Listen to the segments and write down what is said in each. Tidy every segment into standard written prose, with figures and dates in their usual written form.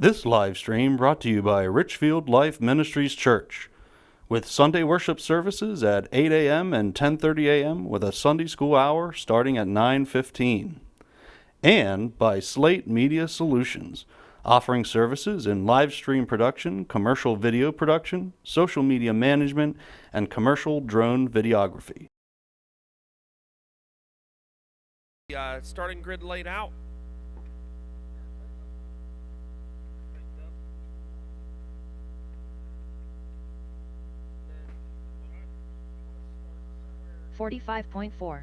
This live stream brought to you by Richfield Life Ministries Church, with Sunday worship services at 8 a.m. and 10:30 a.m. with a Sunday school hour starting at 9:15. And by Slate Media Solutions, offering services in live stream production, commercial video production, social media management, and commercial drone videography. Starting grid laid out. $45.4.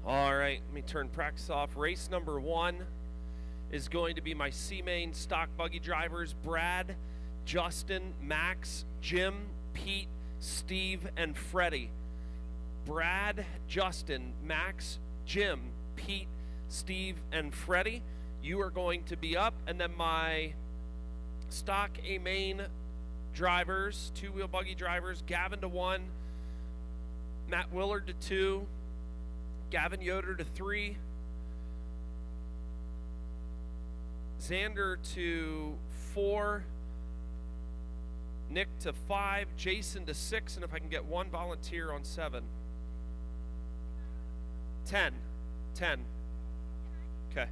All right, let me turn practice off. Race number 1 is going to be my C-Main stock buggy drivers, Brad, Justin, Max, Jim, Pete, Steve, and Freddie. Brad, Justin, Max, Jim, Pete, Steve, and Freddie, you are going to be up. And then my stock A-Main drivers, two-wheel buggy drivers, Gavin to 1, Matt Willard to 2, Gavin Yoder to 3, Xander to 4, Nick to 5, Jason to 6, and if I can get one volunteer on 7. 10. Okay.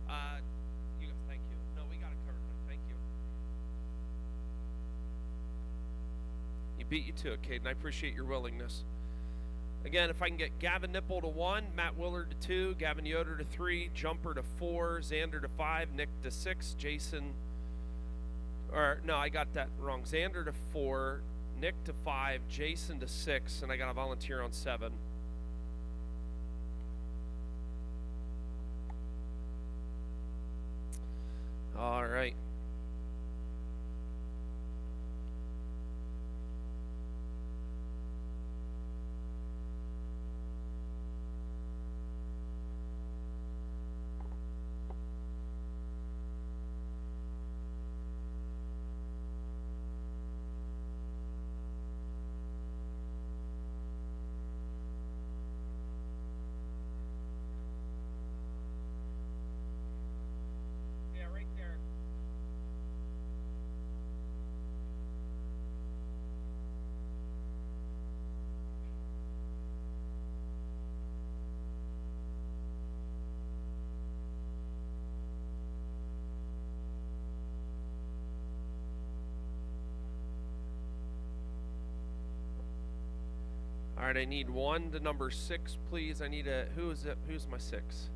You guys, thank you. No, we got it covered. Thank you. You beat you to it, Caden. I appreciate your willingness. Again, if I can get Gavin Nipple to 1, Matt Willard to 2, Gavin Yoder to 3, Jumper to 4, Xander to 5, Nick to 6, Jason, or no, I got that wrong. Xander to 4, Nick to 5, Jason to 6, and I got a volunteer on 7. All right. All right, I need 1 to number 6, please. I need a, who's my 6?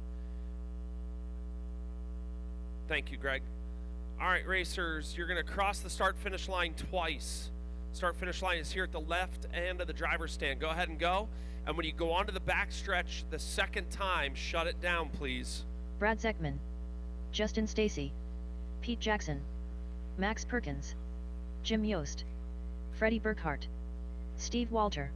Thank you, Greg. All right, racers, you're going to cross the start-finish line twice. Start-finish line is here at the left end of the driver's stand. Go ahead and go. And when you go onto the back stretch the second time, shut it down, please. Brad Zeckman, Justin Stacy, Pete Jackson, Max Perkins, Jim Yost, Freddie Burkhart, Steve Walter.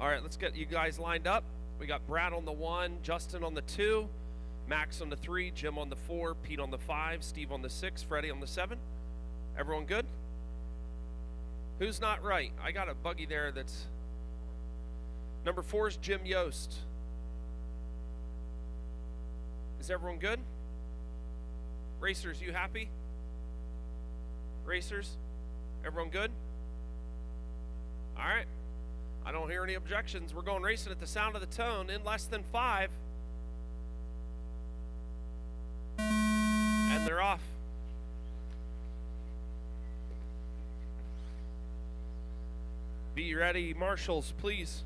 All right, let's get you guys lined up. We got Brad on the 1, Justin on the 2, Max on the 3, Jim on the 4, Pete on the 5, Steve on the 6, Freddie on the 7. Everyone good? Who's not right? I got a buggy there that's... Number 4 is Jim Yost. Is everyone good? Racers, you happy? Racers, everyone good? All right. I don't hear any objections. We're going racing at the sound of the tone in less than 5. And they're off. Be ready, marshals, please.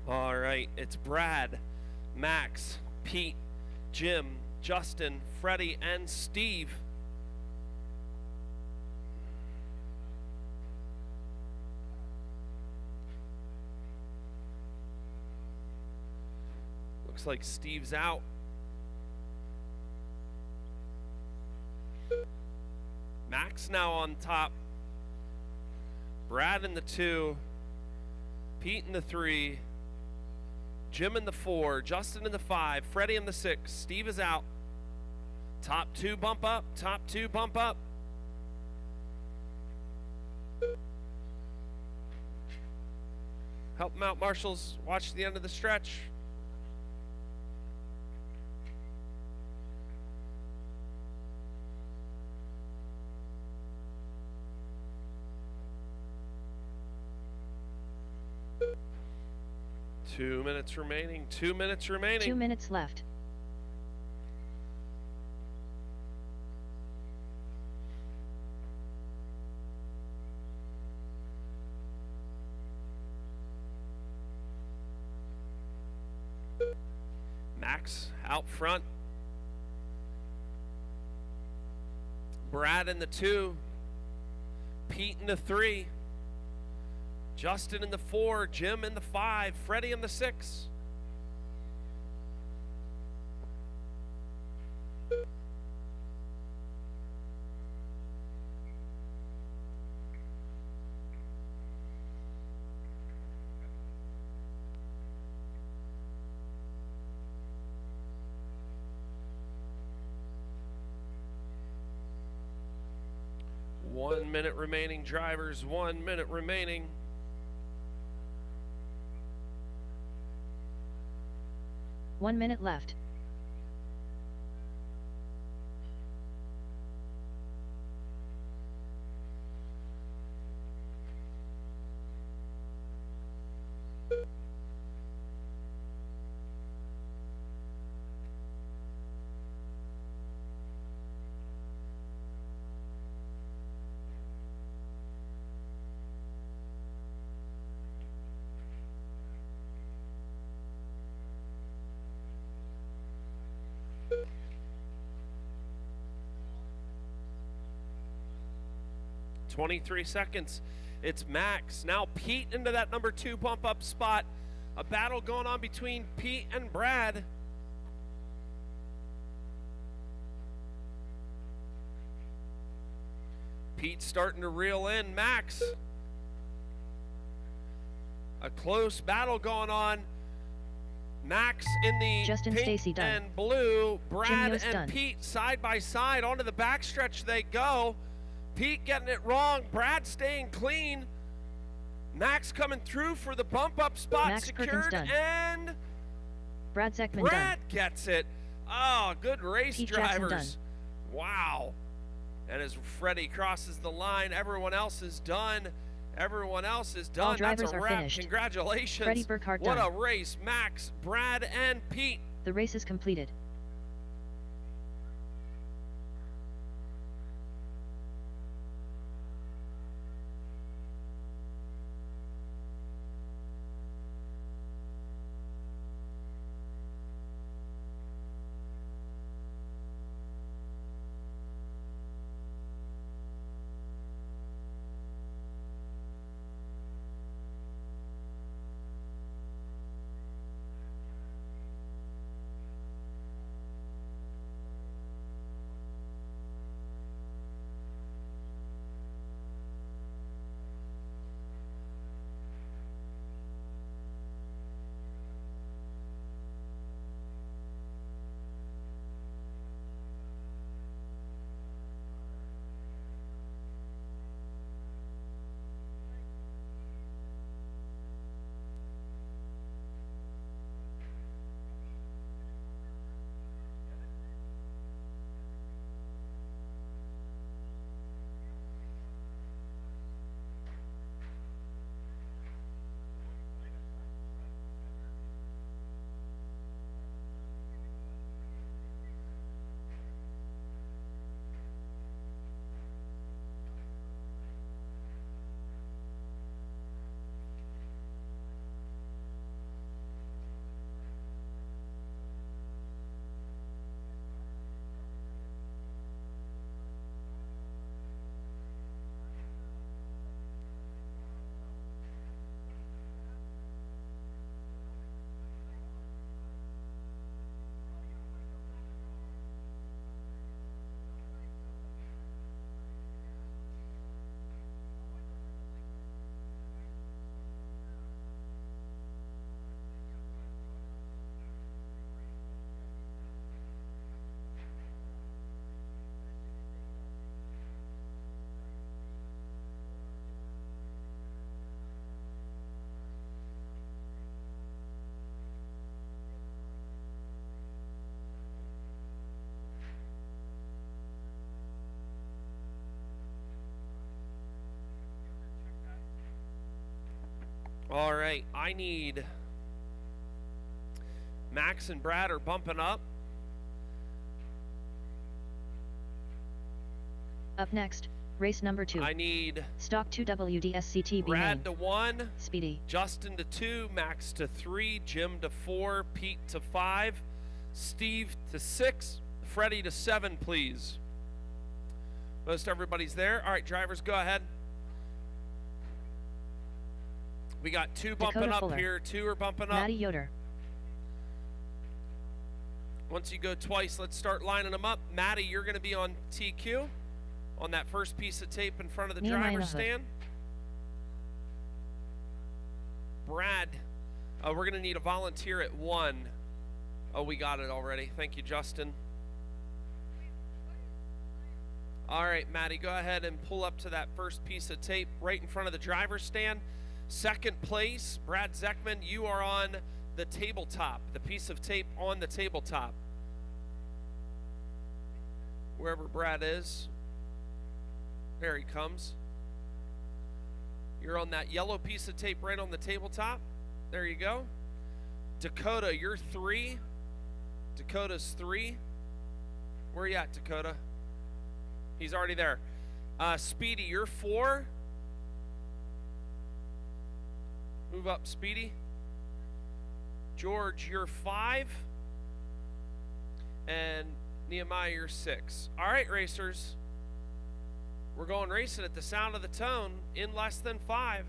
All right, it's Brad, Max, Pete, Jim, Justin, Freddie, and Steve. Looks like Steve's out. Max now on top. Brad in the 2. Pete in the 3. Jim in the 4, Justin in the 5, Freddie in the 6, Steve is out. Top 2 bump up, top 2 bump up. Help them out, marshals. Watch the end of the stretch. Two minutes remaining. 2 minutes remaining. 2 minutes left. Max out front. Brad in the 2. Pete in the 3. Justin in the 4. Jim in the 5. Freddie in the 6. One minute remaining, drivers. 1 minute remaining. One minute left. .23 seconds. It's Max. Now Pete into that number 2 bump up spot. A battle going on between Pete and Brad. Pete starting to reel in Max. A close battle going on. Max in the Justin pink Stacy done. and blue. Brad Yost and done. Pete side by side onto the backstretch they go. Pete getting it wrong. Brad staying clean. Max coming through for the bump up spot. Max Perkins secured done. and Brad Zeckman Brad done. gets it. Oh, good race, Pete Jackson drivers. Wow. And as Freddie crosses the line, everyone else is done. Everyone else is done. All drivers That's a are wrap. finished. Congratulations. Freddie Burkhart What done. a race. Max, Brad, and Pete. The race is completed. All right, I need Max and Brad are bumping up. Up next, race number 2. I need Stock 2 WDSCTB Brad main. to 1, Speedy. Justin to 2, Max to 3, Jim to 4, Pete to 5. Steve to 6, Freddie to 7, please. Most everybody's there. All right, drivers, go ahead. We got 2 bumping Dakota up Fuller. here. 2 are bumping up. Maddie Yoder. Once you go twice, let's start lining them up. Maddie, you're going to be on TQ on that first piece of tape in front of the Nehemiah driver's Hood. stand. Brad, we're going to need a volunteer at 1. Oh, we got it already. Thank you, Justin. All right, Maddie, go ahead and pull up to that first piece of tape right in front of the driver's stand. Second place, Brad Zeckman, you are on the tabletop, the piece of tape on the tabletop. Wherever Brad is. There he comes. You're on that yellow piece of tape right on the tabletop. There you go. Dakota, you're 3. Dakota's 3. Where are you at, Dakota? He's already there. Speedy, you're 4. Move up, Speedy. George, you're 5. And Nehemiah, you're 6. All right, racers. We're going racing at the sound of the tone in less than 5.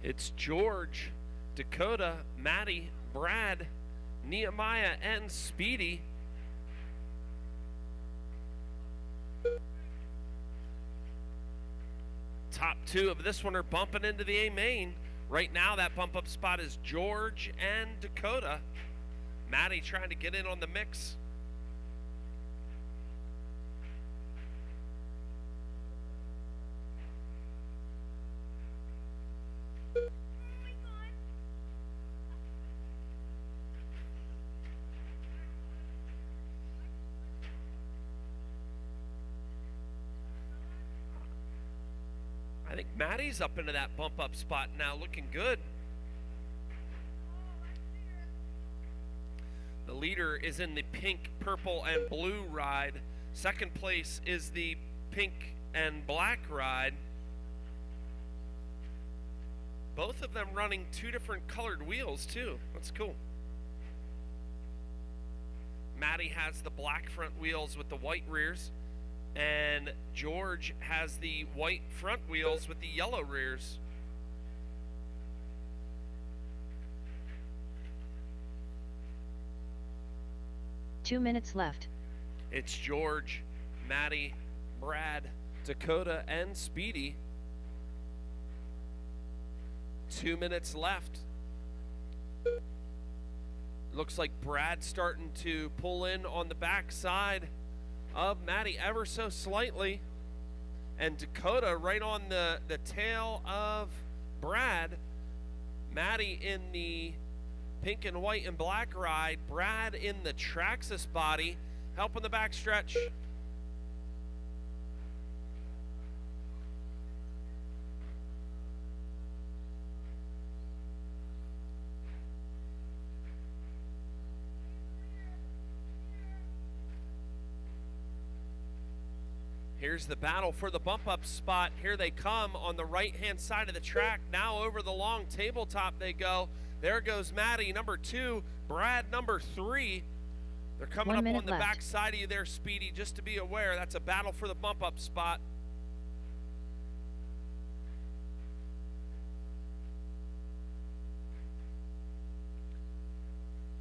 It's George, Dakota, Maddie, Brad, Nehemiah, and Speedy. Top 2 of this one are bumping into the A main. Right now, that bump up spot is George and Dakota. Maddie trying to get in on the mix. I think Maddie's up into that bump up spot now, looking good. The leader is in the pink, purple, and blue ride. Second place is the pink and black ride. Both of them running 2 different colored wheels too. That's cool. Maddie has the black front wheels with the white rears, and George has the white front wheels with the yellow rears. Two minutes left. It's George, Maddie, Brad, Dakota, and Speedy. 2 minutes left. Looks like Brad's starting to pull in on the back side of Maddie ever so slightly. And Dakota right on the tail of Brad. Maddie in the pink and white and black ride. Brad in the Traxxas body, helping the back stretch. Here's the battle for the bump up spot. Here they come on the right-hand side of the track. Now over the long tabletop they go. There goes Maddie, number 2. Brad, number 3. They're coming up on the back side of you there, Speedy, just to be aware. That's a battle for the bump up spot.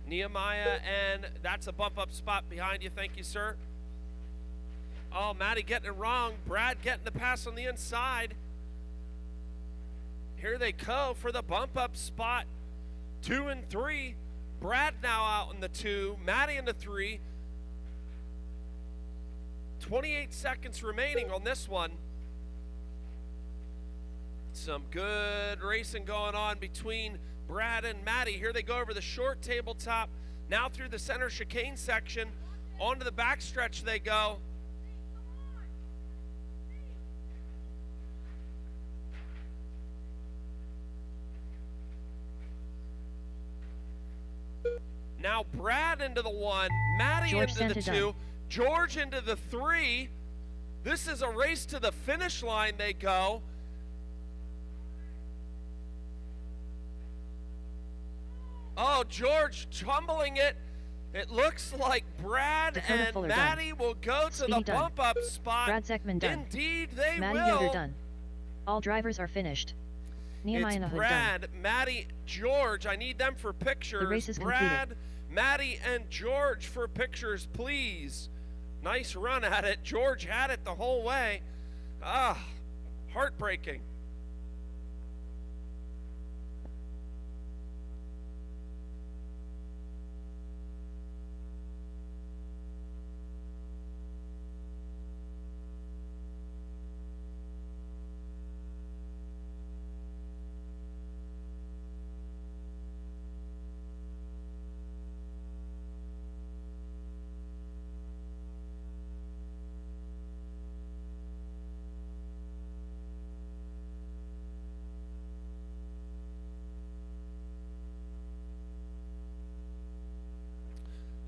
Nehemiah, and that's a bump up spot behind you. Thank you, sir. Oh, Maddie getting it wrong. Brad getting the pass on the inside. Here they go for the bump up spot. 2 and 3. Brad now out in the 2. Maddie in the 3. 28 seconds remaining on this one. Some good racing going on between Brad and Maddie. Here they go over the short tabletop. Now through the center chicane section. Onto the backstretch they go. Now Brad into the 1, Maddie George into the 2, done. George into the 3. This is a race to the finish line they go. Oh, George tumbling it. It looks like Brad Dakota and Fuller Maddie done. will go to Speedy the done. bump up spot. Brad Zeckman done. Indeed, they Maddie will. Yoder done. All drivers are finished. Nehemiah It's Nahood Brad, done. Maddie, George. I need them for pictures. The race is Brad, concluded. Maddie, and George for pictures, please. Nice run at it. George had it the whole way. Ah, heartbreaking.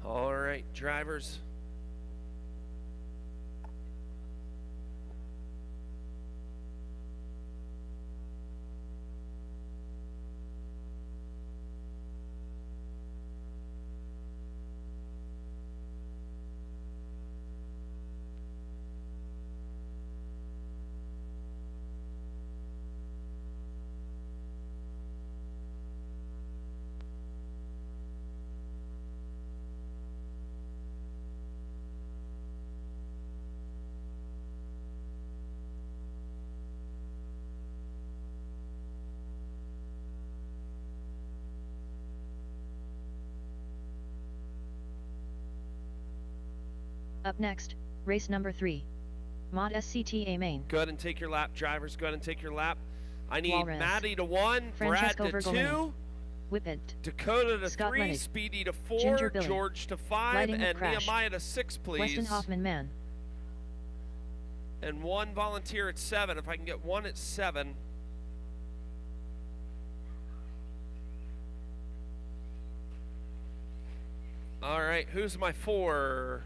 All right, drivers. Up next, race number 3. Mod SCTA main. Go ahead and take your lap, drivers. Go ahead and take your lap. I need Walrus. Maddie to 1, Brad Francesco to Vergolini. 2, Whippet. Dakota to Scott 3, Lennig. Speedy to 4, Ginger Billy. George to 5, Lighting and Crash. Nehemiah to 6, please. Weston Hoffman man. And 1 volunteer at 7. If I can get 1 at 7. All right, who's my 4?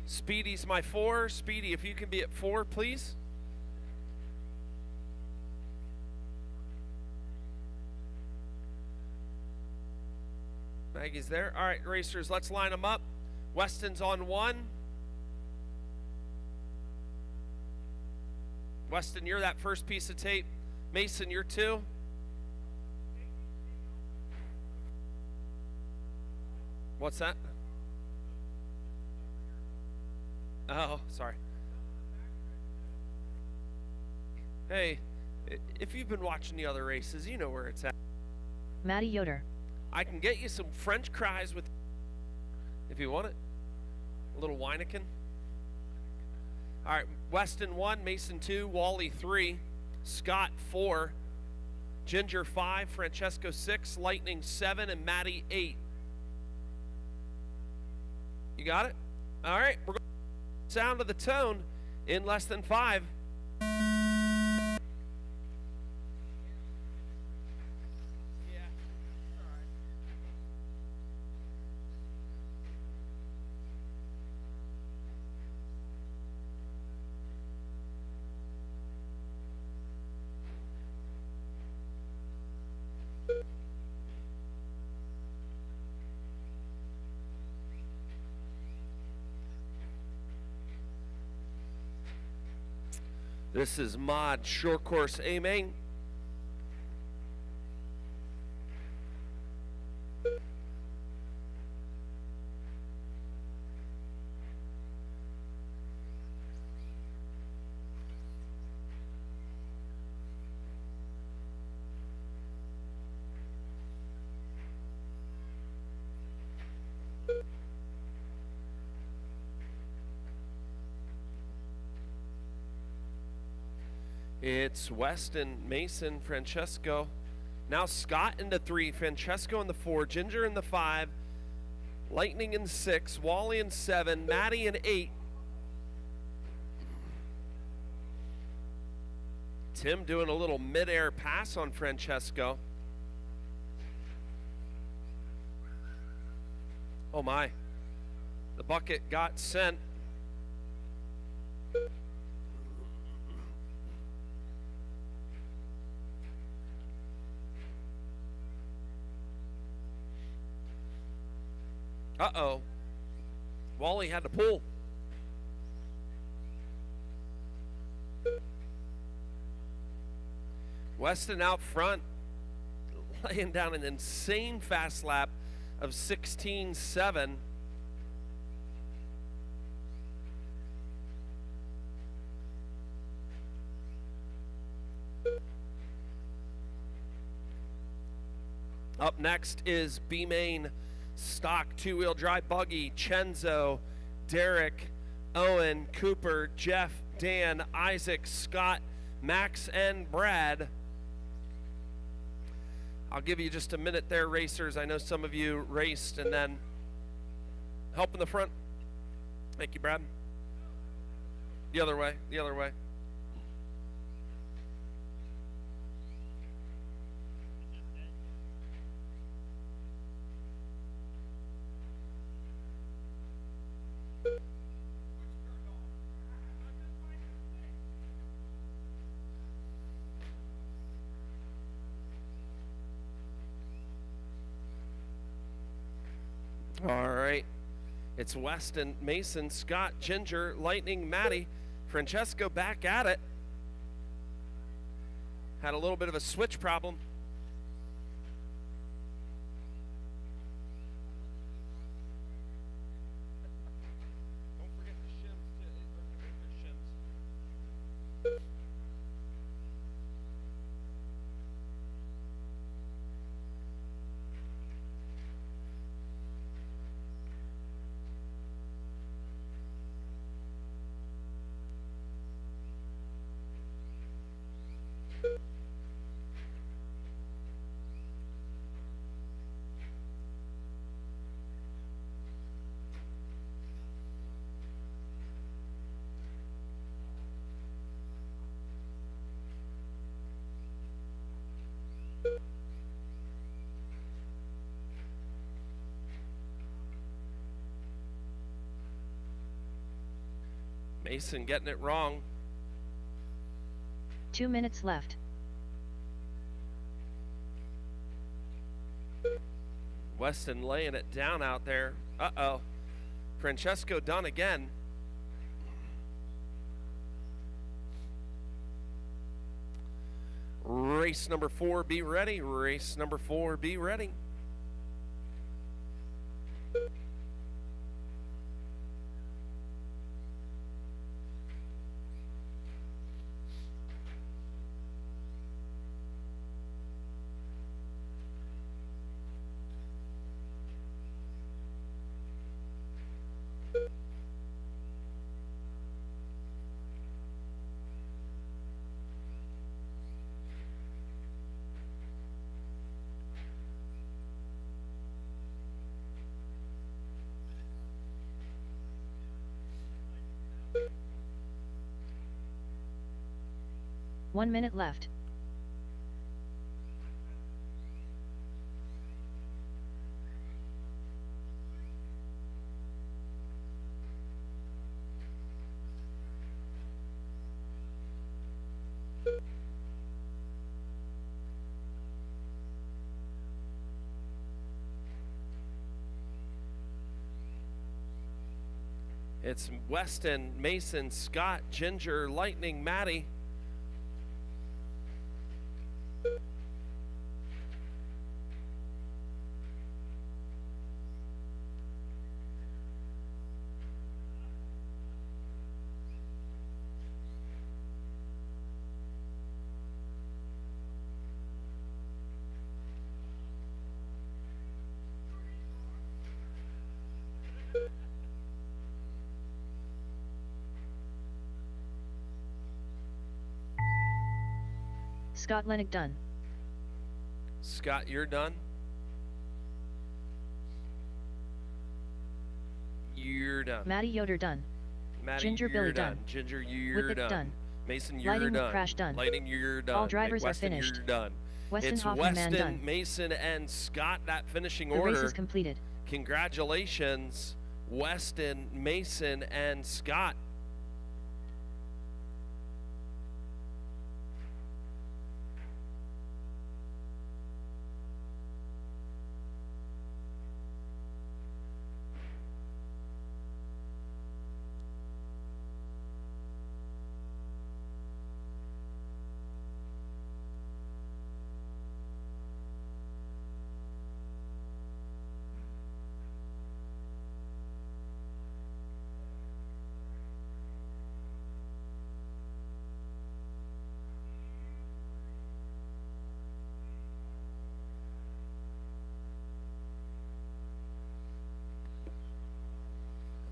Speedy's my 4. Speedy, if you can be at 4, please. Maggie's there. All right, racers, let's line them up. Weston's on 1. Weston, you're that first piece of tape. Mason, you're 2. What's that? Oh, sorry. Hey, if you've been watching the other races, you know where it's at. Maddie Yoder. I can get you some French fries with, if you want it. A little Weineken. All right, Weston 1, Mason 2, Wally 3, Scott 4, Ginger 5, Francesco 6, Lightning 7, and Maddie 8. You got it? All right, we're going to sound of the tone in less than 5. This is Mod Short Course A main. It's Weston, Mason, Francesco. Now Scott into 3, Francesco in the 4, Ginger in the 5, Lightning in 6, Wally in 7, Maddie in 8. Tim doing a little mid-air pass on Francesco. Oh my, the bucket got sent. Uh-oh. Wally had to pull. Weston out front, laying down an insane fast lap of 16.7. Up next is B-Main stock 2-wheel drive buggy. Chenzo, Derek, Owen, Cooper, Jeff, Dan, Isaac, Scott, Max, and Brad. I'll give you just a minute there, racers. I know some of you raced, and then help in the front. Thank you, Brad. The other way, the other way. All right, it's Weston, Mason, Scott, Ginger, Lightning, Maddie, Francesco back at it. Had a little bit of a switch problem. Don't forget the shims too. Shims. Mason getting it wrong. 2 minutes left. Weston laying it down out there. Uh-oh. Francesco done again. Race number 4, be ready. Race number 4, be ready. One minute left. It's Weston, Mason, Scott, Ginger, Lightning, Maddie. Scott Lennox done. Scott, you're done. You're done. Maddie Yoder done. Maddie, Ginger you're Billy done. Done. Ginger, you're Whippet done. done. Mason, you're Lighting with done. Crash done. Lighting, you're done. All drivers Weston, are finished. You're done. Weston It's Hoffman man Weston, done. Mason, and Scott. That finishing The order. race is completed. Congratulations, Weston, Mason, and Scott.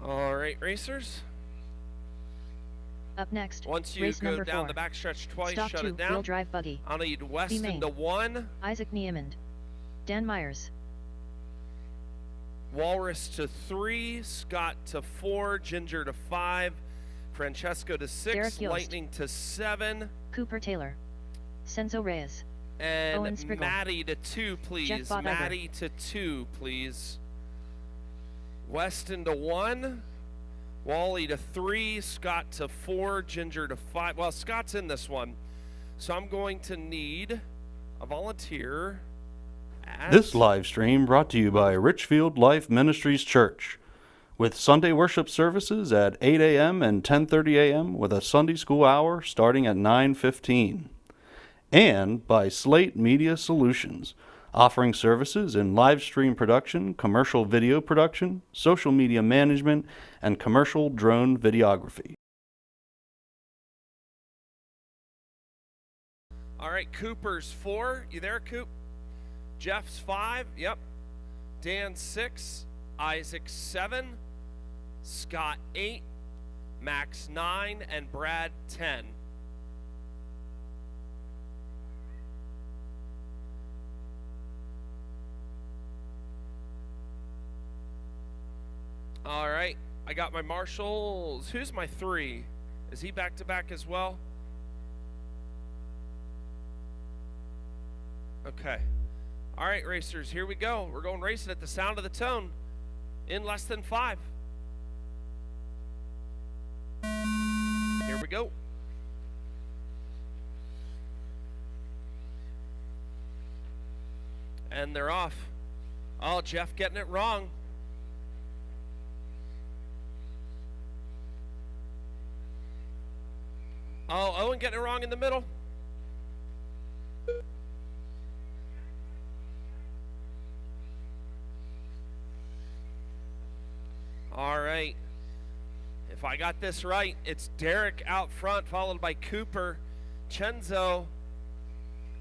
All right, racers. Up next, Once you race go number down 4. the backstretch twice, Stock shut 2, it down. wheel drive buggy. I'll need Weston main. to 1, Isaac Niemond. Dan Myers. Walrus to 3, Scott to 4, Ginger to 5, Francesco to 6, Derek Yost. Lightning to 7, Cooper Taylor. Senzo Reyes. and Owen Spriggle. Maddie to 2, please. Jeff Botiger. Maddie to 2, please. Weston to 1, Wally to 3, Scott to 4, Ginger to 5. Well, Scott's in this one, so I'm going to need a volunteer. This live stream brought to you by Richfield Life Ministries Church, with Sunday worship services at 8 a.m. and 10:30 a.m. with a Sunday school hour starting at 9:15. And by Slate Media Solutions, offering services in live stream production, commercial video production, social media management, and commercial drone videography. All right, Cooper's 4. You there, Coop? Jeff's 5. Yep. Dan 6. Isaac 7. Scott 8. Max 9. And Brad 10. All right. I got my marshals. Who's my 3? Is he back to back as well? Okay. All right, racers, here we go. We're going racing at the sound of the tone in less than 5. Here we go. And they're off. Oh, Jeff getting it wrong. Oh, Owen getting it wrong in the middle. All right. If I got this right, it's Derek out front, followed by Cooper, Chenzo,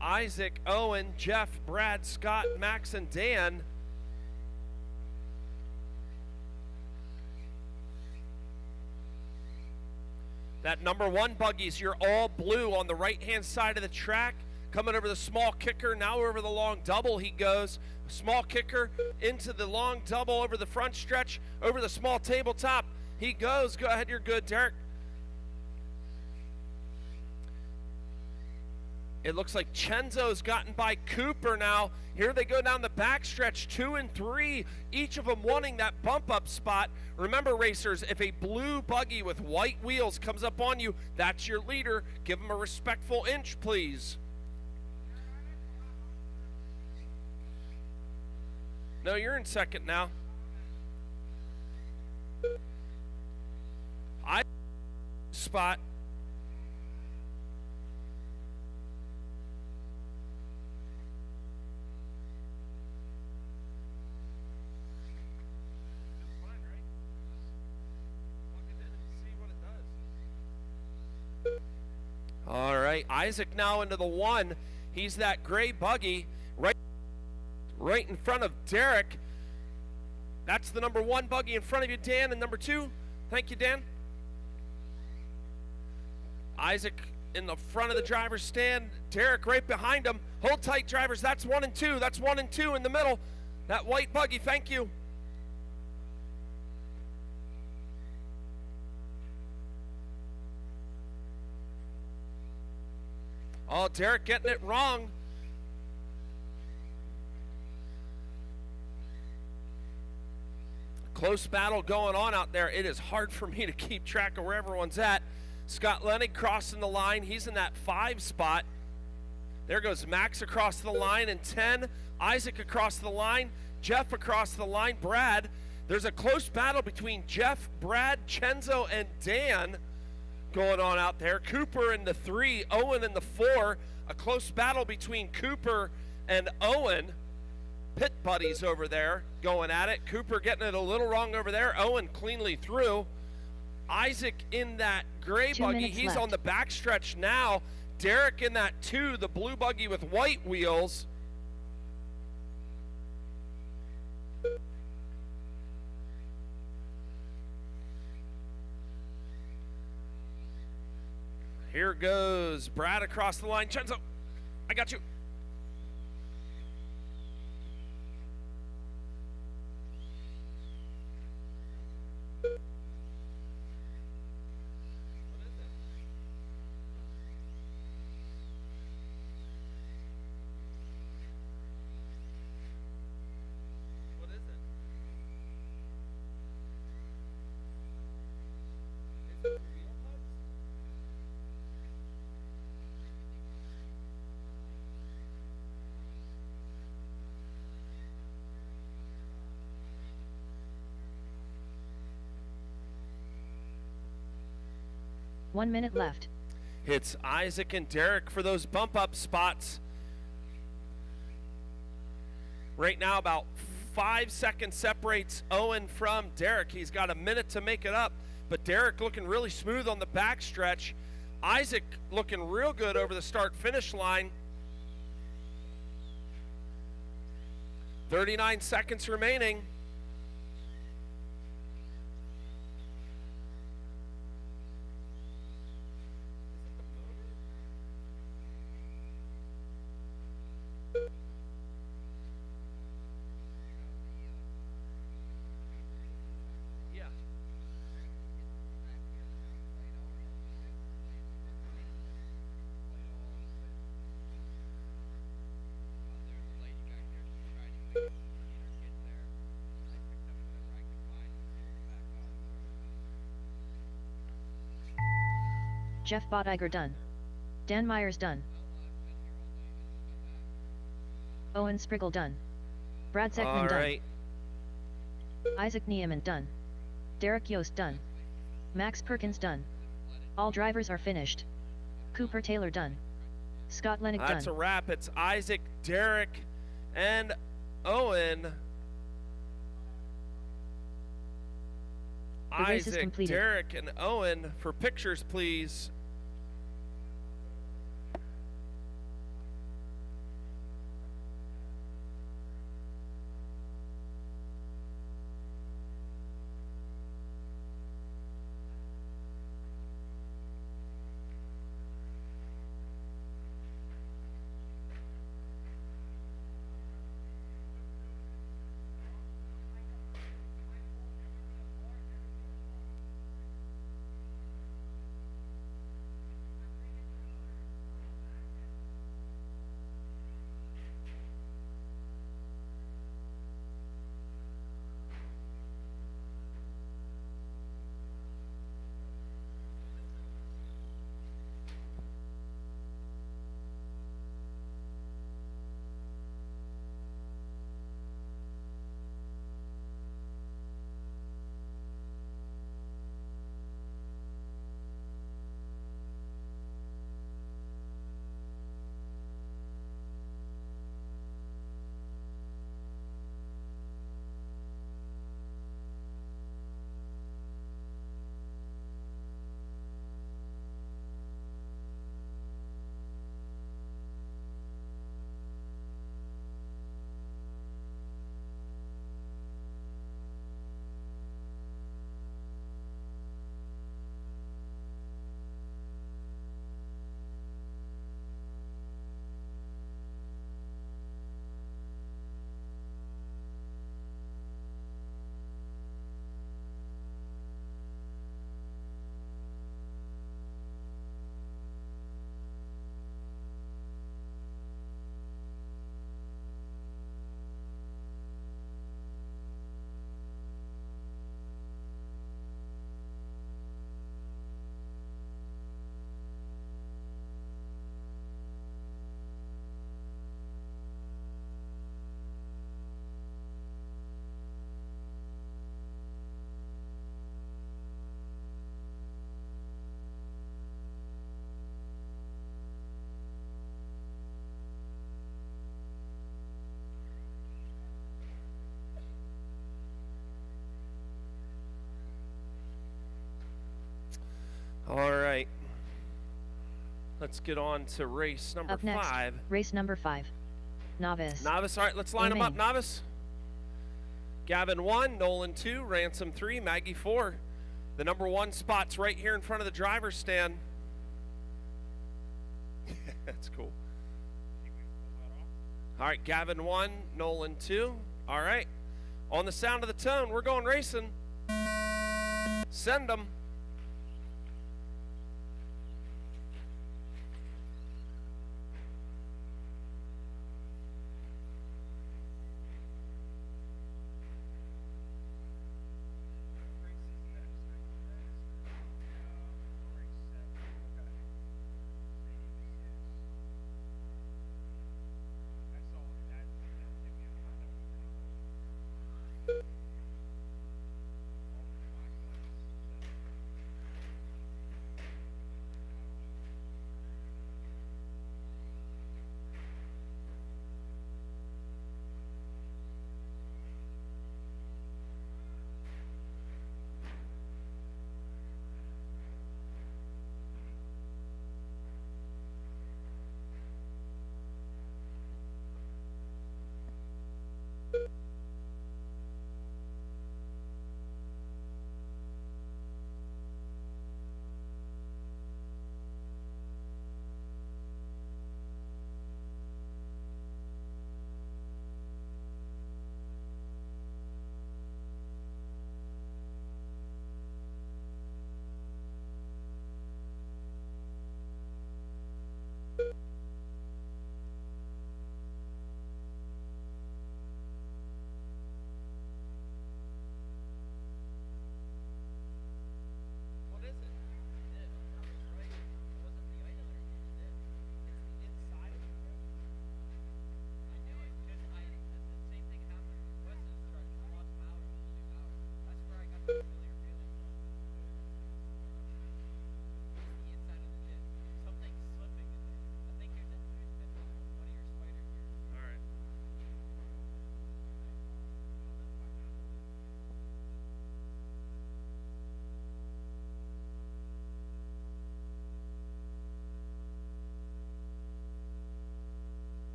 Isaac, Owen, Jeff, Brad, Scott, Max, and Dan. That number 1 buggies, you're all blue on the right-hand side of the track. Coming over the small kicker, now over the long double he goes. Small kicker into the long double over the front stretch, over the small tabletop. He goes. Go ahead, you're good, Derek. It looks like Chenzo's gotten by Cooper now. Here they go down the backstretch, 2 and 3, each of them wanting that bump-up spot. Remember, racers, if a blue buggy with white wheels comes up on you, that's your leader. Give him a respectful inch, please. No, you're in second now. I spot. All right, Isaac now into the 1. He's that gray buggy right in front of Derek. That's the number 1 buggy in front of you, Dan, and number 2. Thank you, Dan. Isaac in the front of the driver's stand. Derek right behind him. Hold tight, drivers. That's 1 and 2. That's 1 and 2 in the middle. That white buggy, thank you. Oh, Derek getting it wrong. Close battle going on out there. It is hard for me to keep track of where everyone's at. Scott Lennig crossing the line. He's in that 5 spot. There goes Max across the line in 10. Isaac across the line. Jeff across the line. Brad. There's a close battle between Jeff, Brad, Chenzo, and Dan going on out there. Cooper in the 3, Owen in the 4. A close battle between Cooper and Owen. Pit buddies over there going at it. Cooper getting it a little wrong over there. Owen cleanly through. Isaac in that gray buggy. He's left on the backstretch now. Derek in that 2, the blue buggy with white wheels. Here goes Brad across the line. Chenzo, I got you. What is it? Is it wheel hubs? One minute left. It's Isaac and Derek for those bump up spots. Right now about 5 seconds separates Owen from Derek. He's got a minute to make it up, but Derek looking really smooth on the backstretch. Isaac looking real good over the start finish line. 39 seconds remaining. Yeah. Jeff Bottiger done. Dan Myers done. Owen Spriggle done. Brad Zeckman All done. right. Isaac Niemann done. Derek Yost done. Max Perkins done. All drivers are finished. Cooper Taylor done. Scott Lennig That's a done. wrap. It's Isaac, Derek, and Owen. The race is Isaac, completed. Derek, and Owen for pictures, please. All right. Let's get on to race number Up next, 5. Race number 5. Novice. Novice, all right, let's line them up. Main. Novice. Gavin 1, Nolan 2, Ransom 3, Maggie 4. The number 1 spot's right here in front of the driver's stand. That's cool. All right, Gavin 1, Nolan 2. All right. On the sound of the tone, we're going racing. Send them.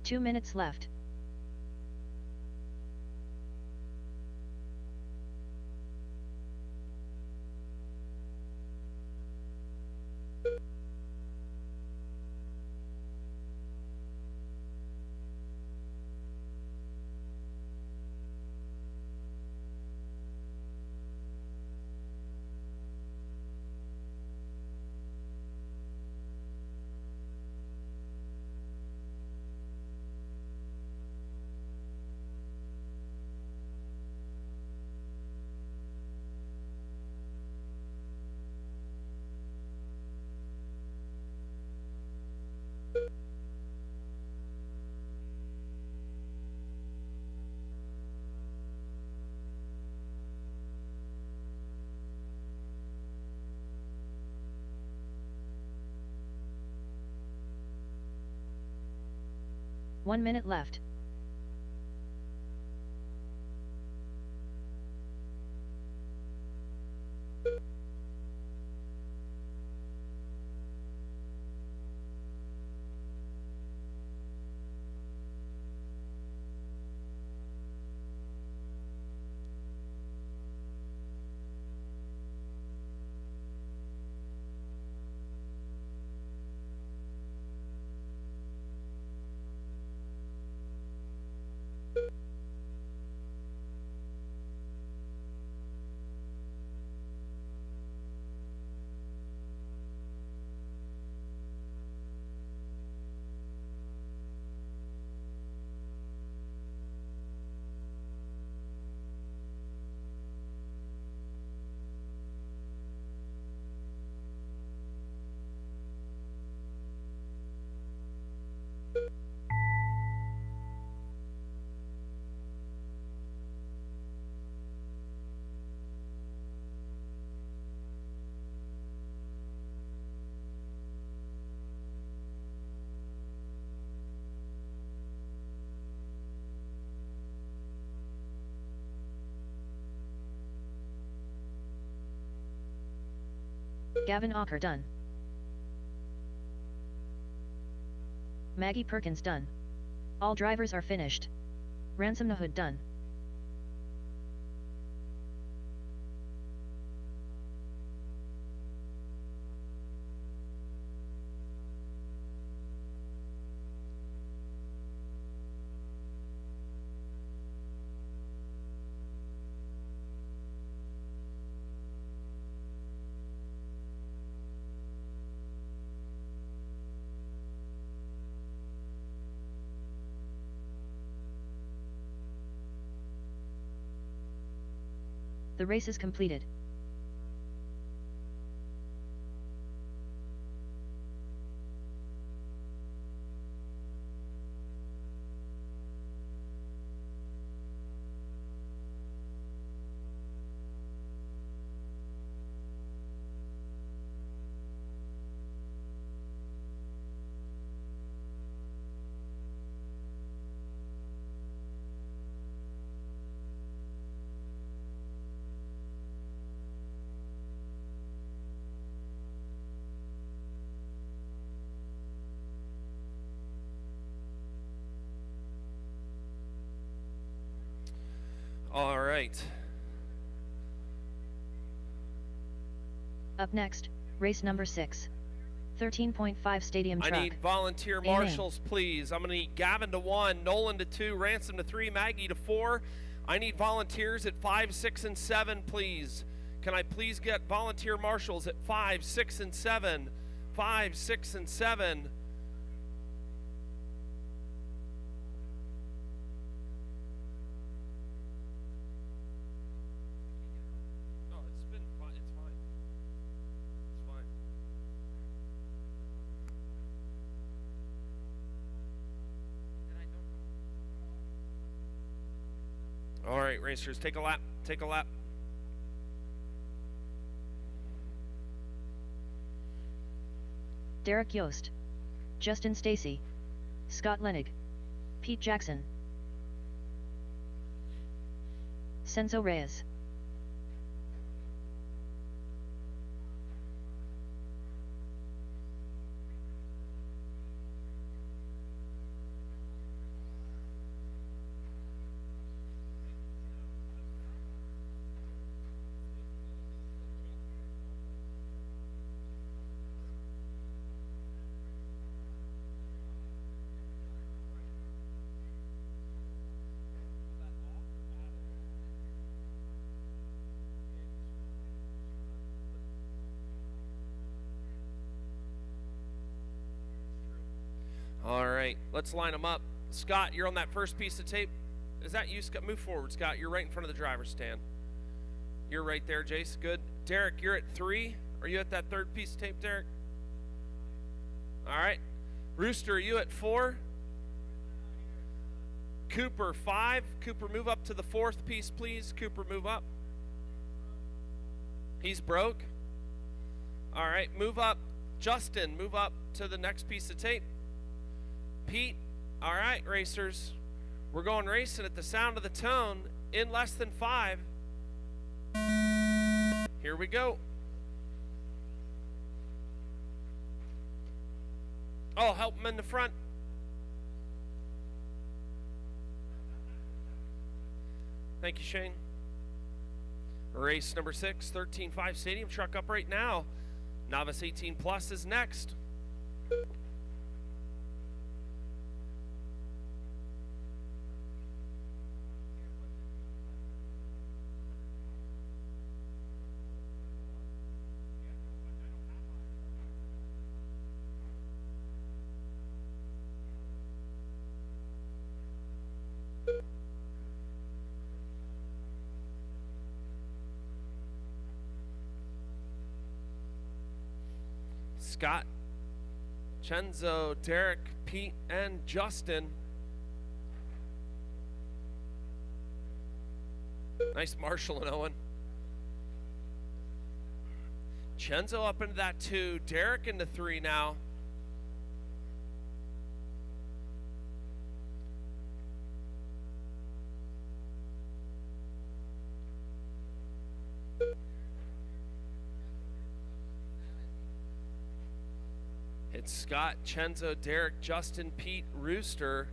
Two minutes left. One minute left. Gavin Ocker done. Maggie Perkins done. All drivers are finished. Ransom Nahud done. The race is completed. All right. Up next, race number 6. 13.5 stadium truck. I need volunteer marshals, please. I'm going to need Gavin to 1, Nolan to 2, Ransom to 3, Maggie to 4. I need volunteers at 5, 6, and 7, please. Can I please get volunteer marshals at 5, 6, and 7? 5, 6, and 7. All right, racers, take a lap. Take a lap. Derek Yost, Justin Stacy, Scott Lenig, Pete Jackson, Senzo Reyes. All right, let's line them up. Scott, you're on that first piece of tape. Is that you, Scott? Move forward, Scott. You're right in front of the driver's stand. You're right there, Jace. Good. Derek, you're at 3. Are you at that third piece of tape, Derek? All right. Rooster, are you at 4? Cooper, 5. Cooper, move up to the 4th piece, please. Cooper, move up. He's broke. All right, move up. Justin, move up to the next piece of tape. Pete, all right, racers. We're going racing at the sound of the tone in less than 5. Here we go. Oh, help him in the front. Thank you, Shane. Race number 6, 13.5 stadium truck up right now. Novice 18 Plus is next. Scott, Chenzo, Derek, Pete, and Justin. Nice Marshall and Owen. Chenzo up into that 2. Derek into 3 now. It's Scott, Chenzo, Derek, Justin, Pete, Rooster.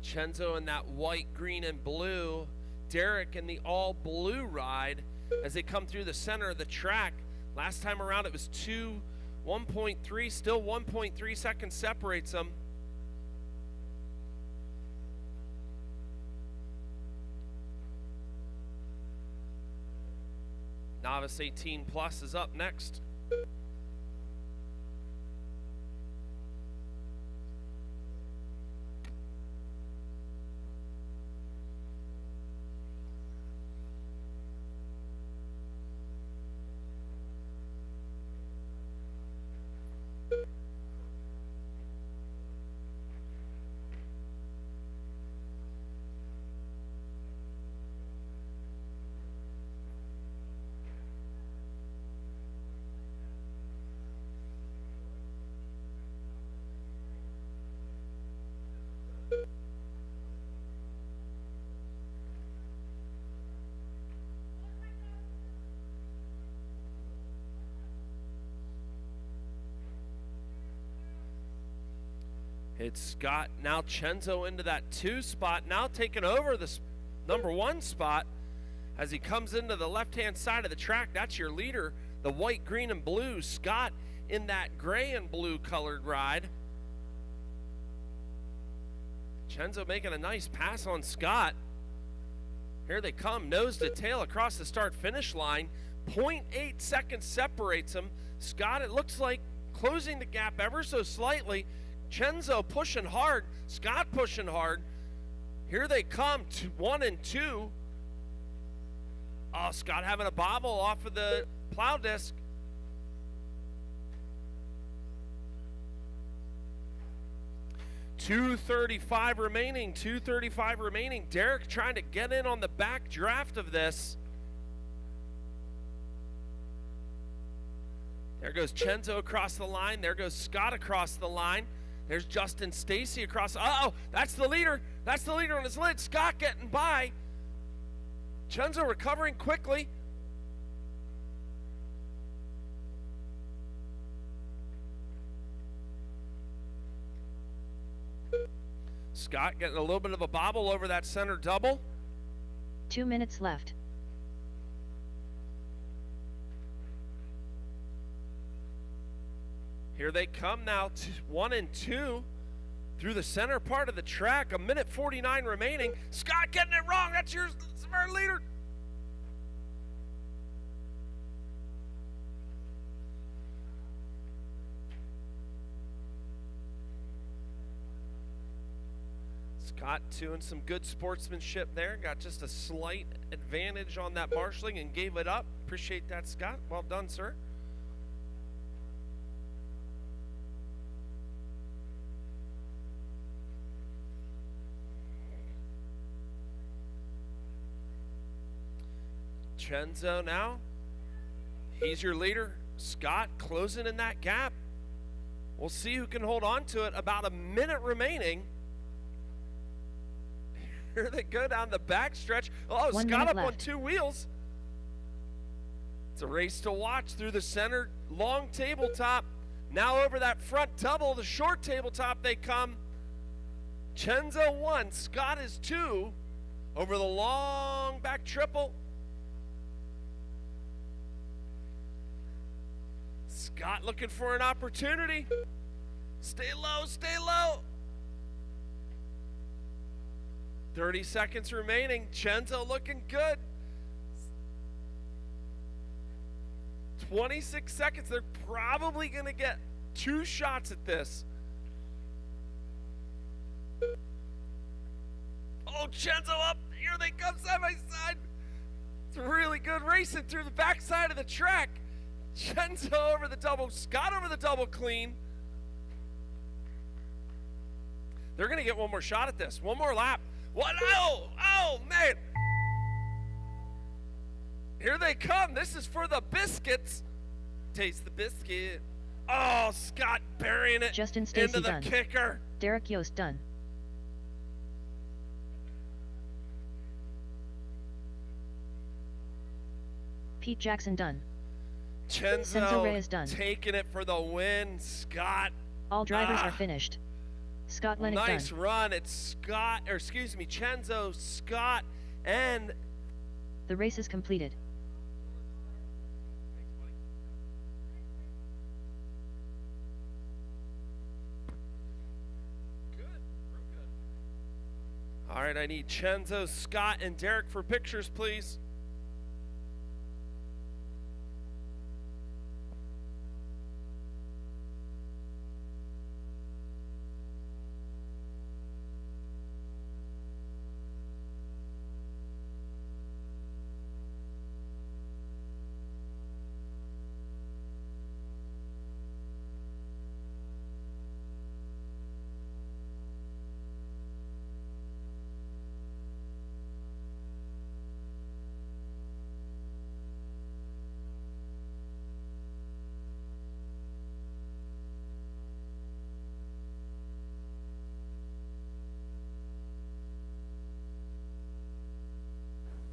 Chenzo in that white, green, and blue. Derek in the all blue ride as they come through the center of the track. Last time around it was 1.3, still 1.3 seconds separates them. Novice 18 Plus is up next. It's Scott, now Chenzo into that 2 spot, now taking over the number 1 spot as he comes into the left-hand side of the track. That's your leader, the white, green, and blue. Scott in that gray and blue colored ride. Chenzo making a nice pass on Scott. Here they come, nose to tail across the start-finish line. 0.8 seconds separates them. Scott, it looks like, closing the gap ever so slightly. Chenzo pushing hard, Scott pushing hard. Here they come, 1 and 2. Oh, Scott having a bobble off of the plow disc. .235 remaining, 2:35 remaining. Derek trying to get in on the back draft of this. There goes Chenzo across the line. There goes Scott across the line. There's Justin Stacy across. Uh-oh, that's the leader. That's the leader on his lid. Scott getting by. Chenzo recovering quickly. Scott getting a little bit of a bobble over that center double. 2 minutes left. Here they come now, 1 and 2 through the center part of the track. 1:49 remaining. Scott getting it wrong. That's our leader. Scott doing some good sportsmanship there. Got just a slight advantage on that marshalling and gave it up. Appreciate that, Scott. Well done, sir. Chenzo now, he's your leader. Scott closing in that gap. We'll see who can hold on to it. About a minute remaining. Here they go down the back stretch. Oh, Scott up on 2 wheels. It's a race to watch through the center long tabletop. Now over that front double, the short tabletop they come. Chenzo 1, Scott is 2. Over the long back triple. Scott looking for an opportunity. Stay low, stay low. 30 seconds remaining. Chenzo looking good. 26 seconds. They're probably going to get 2 shots at this. Oh, Chenzo up. Here they come side by side. It's really good racing through the backside of the track. Chenzo over the double, Scott over the double clean. They're going to get one more shot at this. One more lap. What? Oh, man. Here they come. This is for the biscuits. Taste the biscuit. Oh, Scott burying it Justin Stacy into the done. kicker. Derek Yost done. Pete Jackson done. Chenzo Reyes done. taking it for the win. Scott. All drivers are finished. Scott Lennox Nice done. run. It's Chenzo, Scott, and The race is completed. all right, I need Chenzo, Scott, and Derek for pictures, please.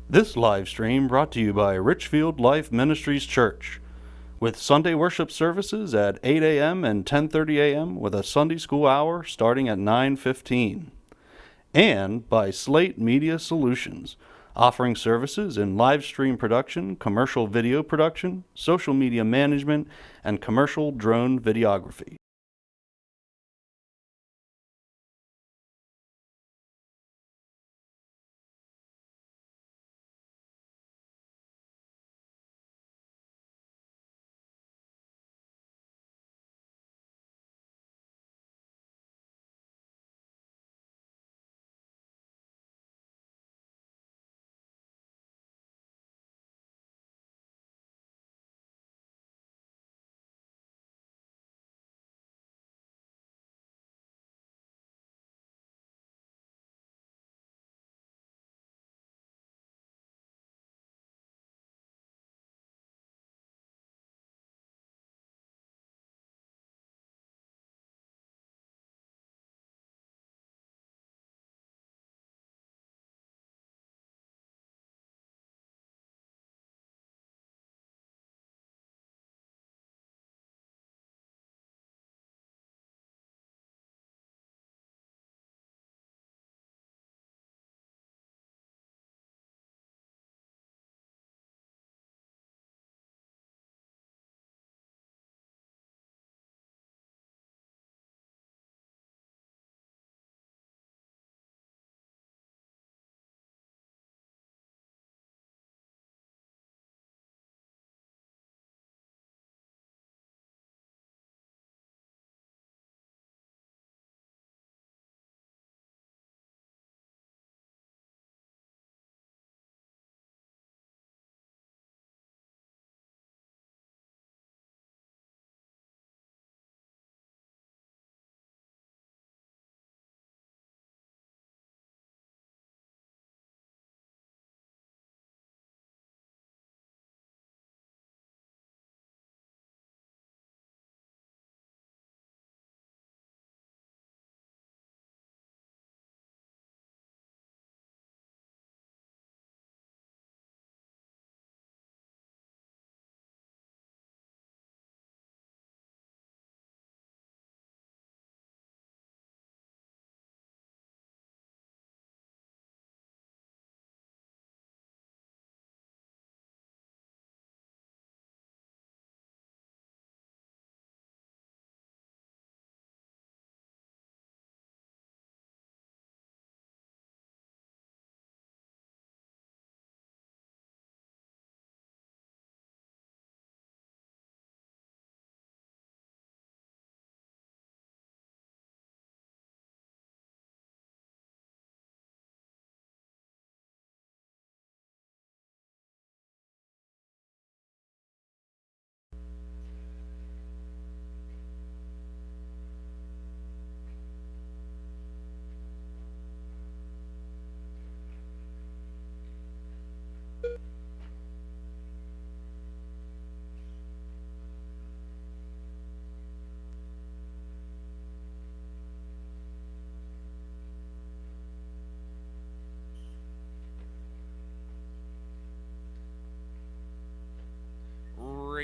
This live stream brought to you by Richfield Life Ministries Church, with Sunday worship services at 8 a.m. and 10:30 a.m. with a Sunday school hour starting at 9:15. And by Slate Media Solutions, offering services in live stream production, commercial video production, social media management, and commercial drone videography.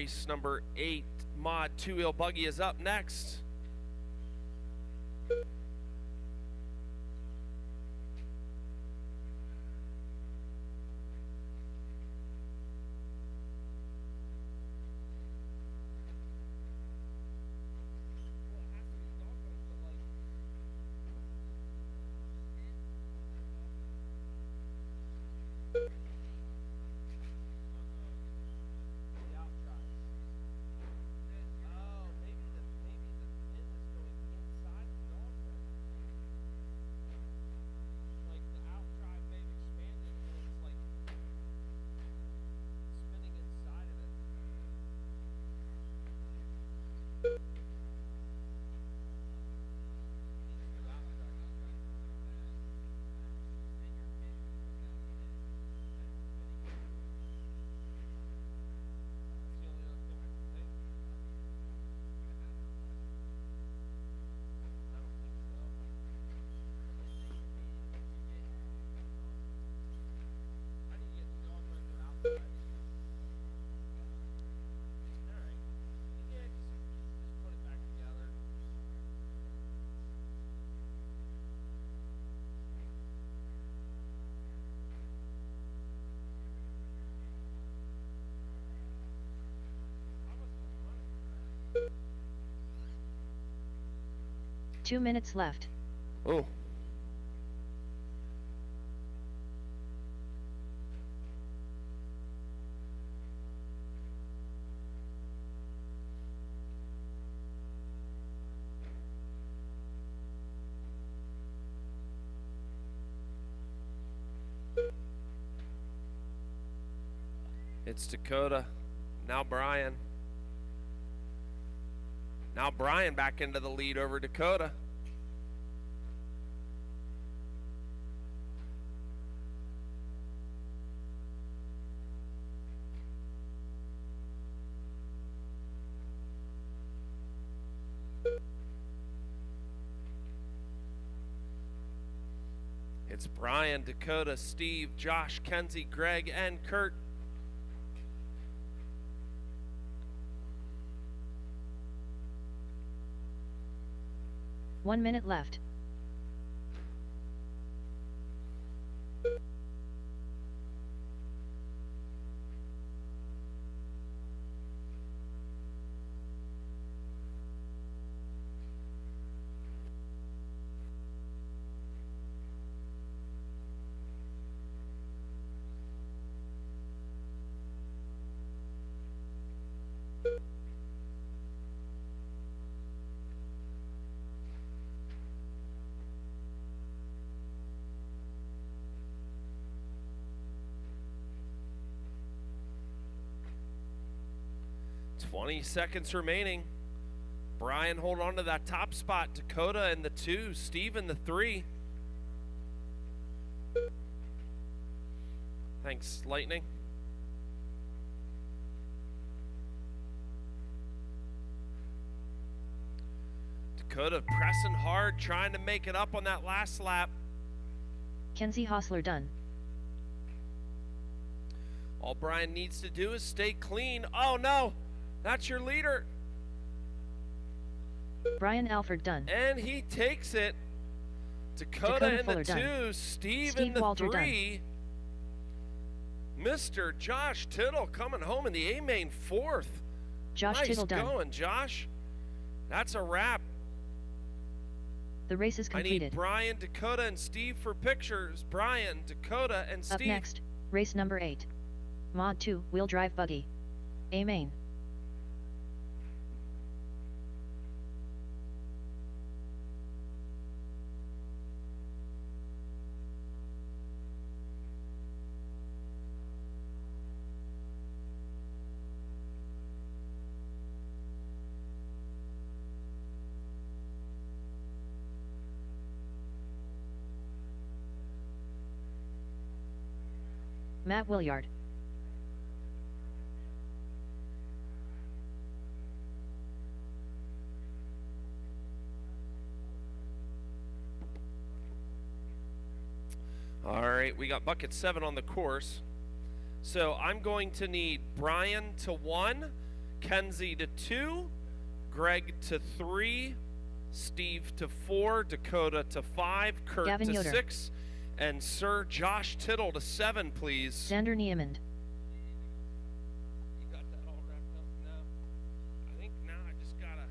race number 8, Mod 2-wheel buggy is up next. Two minutes left. Oh. It's Dakota. Now Brian. Now Brian back into the lead over Dakota. It's Brian, Dakota, Steve, Josh, Kenzie, Greg, and Kurt. One minute left. Twenty seconds remaining. Brian hold on to that top spot. Dakota in the 2, Steve in the 3. Thanks, Lightning. Dakota pressing hard, trying to make it up on that last lap. Kenzie Hostler done. All Brian needs to do is stay clean. Oh no, that's your leader. Brian Alford done. And he takes it. Dakota in the 2, done. Steve in the Walter 3. Mr. Josh Tittle coming home in the A-main 4th. Josh nice Tittle done. going, Josh. That's a wrap. The race is completed. I need Brian, Dakota, and Steve for pictures. Brian, Dakota, and Steve. Up next, race number 8. Mod 2, wheel drive buggy. A-main. Matt Williard. All right, we got bucket 7 on the course. So I'm going to need Brian to 1, Kenzie to 2, Greg to 3, Steve to 4, Dakota to 5, Kurt Gavin to Yoder. 6, and Sir Josh Tittle to 7, please. Sander Niemand. You got that all wrapped up now? I think now I just gotta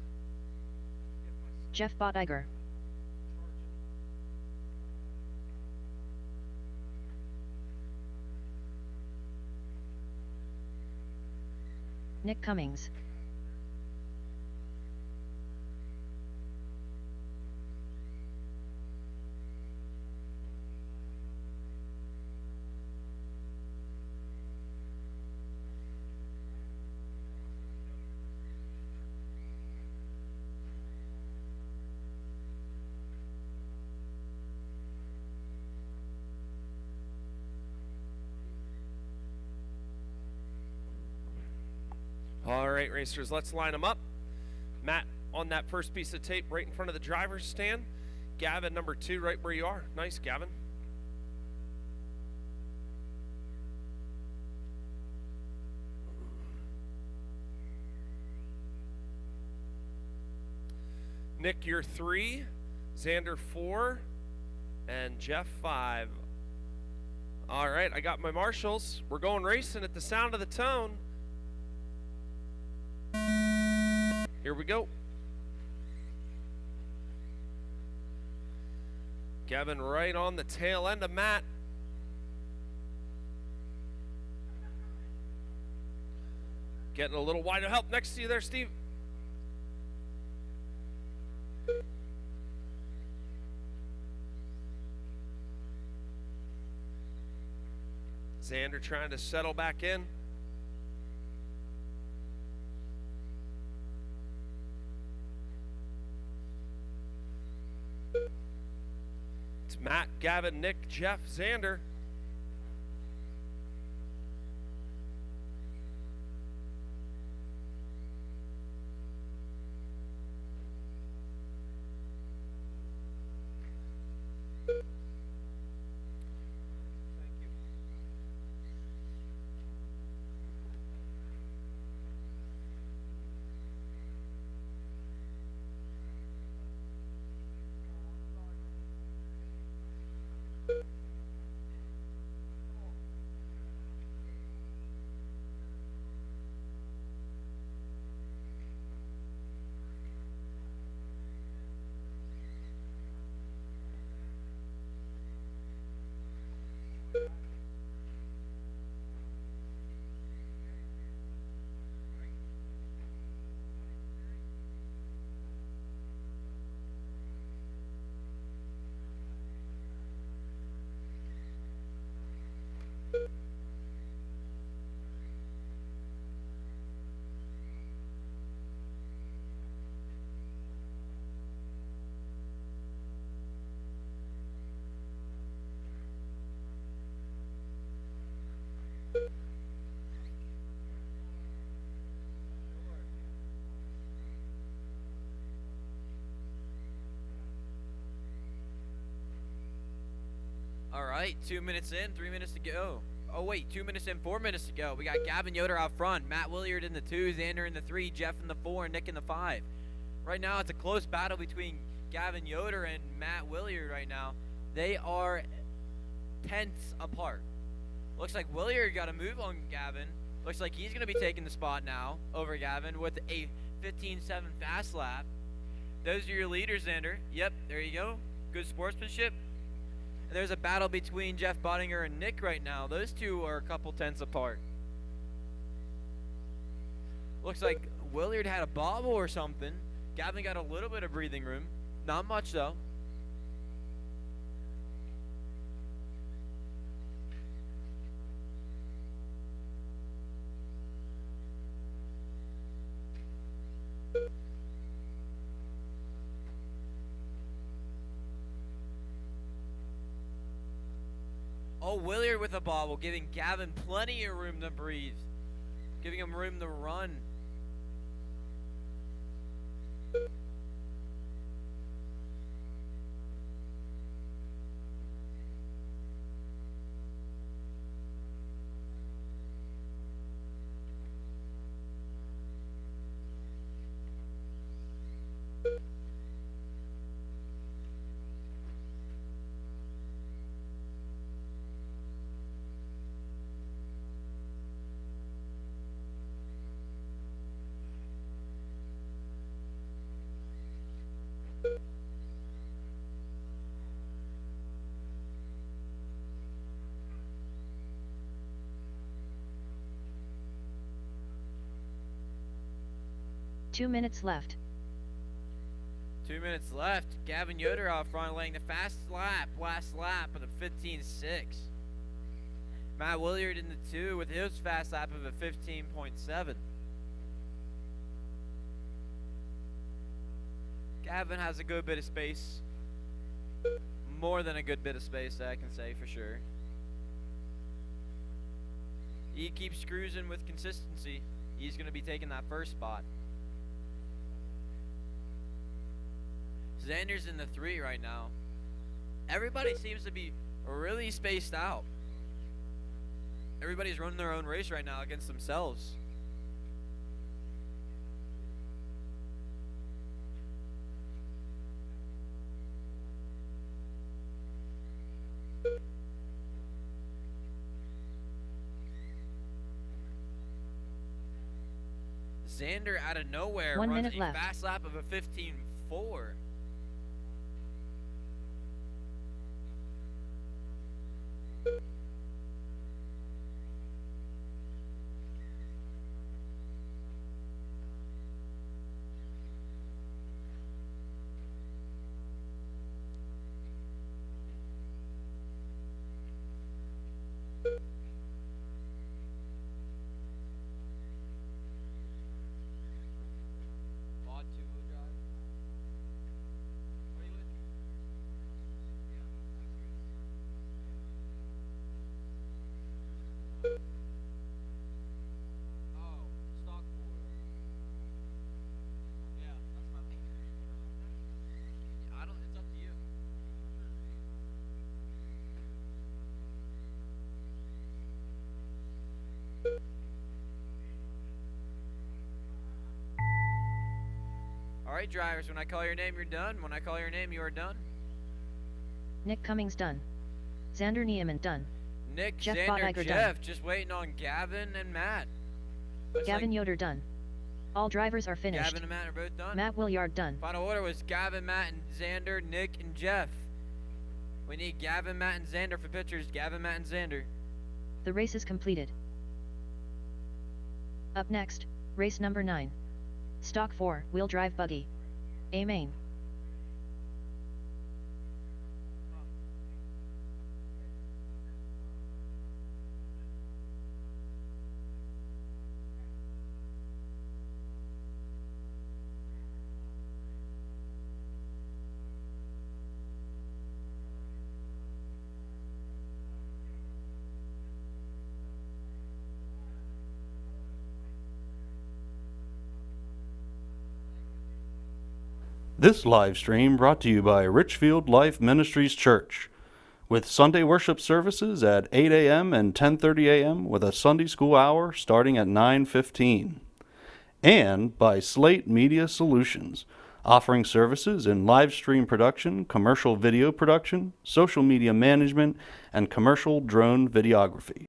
get my Jeff Bottiger. Nick Cummings. All right, racers, let's line them up. Matt on that first piece of tape right in front of the driver's stand. Gavin, number 2, right where you are. Nice, Gavin. Nick, you're 3. Xander, 4. And Jeff, 5. All right, I got my marshals. We're going racing at the sound of the tone. Here we go. Gavin right on the tail end of Matt. Getting a little wider. Help next to you there, Steve. Xander trying to settle back in. It's Matt, Gavin, Nick, Jeff, Xander. All right, 2 minutes in, 3 minutes to go. Oh wait, 2 minutes in, 4 minutes to go. We got Gavin Yoder out front, Matt Williard in the 2, Xander in the 3, Jeff in the 4, and Nick in the 5. Right now, it's a close battle between Gavin Yoder and Matt Williard right now. They are tenths apart. Looks like Williard got a move on Gavin. Looks like he's going to be taking the spot now over Gavin with a 15.7 fast lap. Those are your leaders, Xander. Yep, there you go. Good sportsmanship. And there's a battle between Jeff Bottinger and Nick right now. Those two are a couple tenths apart. Looks like Williard had a bobble or something. Gavin got a little bit of breathing room. Not much, though. Oh, Williard with a bobble, giving Gavin plenty of room to breathe. Giving him room to run. 2 minutes left. 2 minutes left. Gavin Yoder out front laying the fastest lap, last lap of the 15.6. Matt Williard in the 2 with his fast lap of a 15.7. Gavin has a good bit of space. More than a good bit of space, I can say for sure. He keeps cruising with consistency. He's going to be taking that first spot. Xander's in the 3 right now. Everybody seems to be really spaced out. Everybody's running their own race right now against themselves. Xander out of nowhere 1 runs minute a left. fast lap of a 15.4. Mod two-wheel drive. Are you with me? Oh, stock four-wheel. Yeah, that's my thing. I don't. It's up to you. All right, drivers. When I call your name, you're done. When I call your name, you are done. Nick Cummings done. Xander Niemann done. Nick, Jeff Xander, Bodeiger Jeff, done. just waiting on Gavin and Matt. Looks Gavin like Yoder done. All drivers are finished. Gavin and Matt are both done. Matt Williard done. Final order was Gavin, Matt, and Xander, Nick, and Jeff. We need Gavin, Matt, and Xander for pictures. Gavin, Matt, and Xander. The race is completed. Up next, race number 9. Stock 4, wheel drive buggy. A main. This live stream brought to you by Richfield Life Ministries Church, with Sunday worship services at 8 a.m. and 10:30 a.m. with a Sunday school hour starting at 9:15. And by Slate Media Solutions, offering services in live stream production, commercial video production, social media management, and commercial drone videography.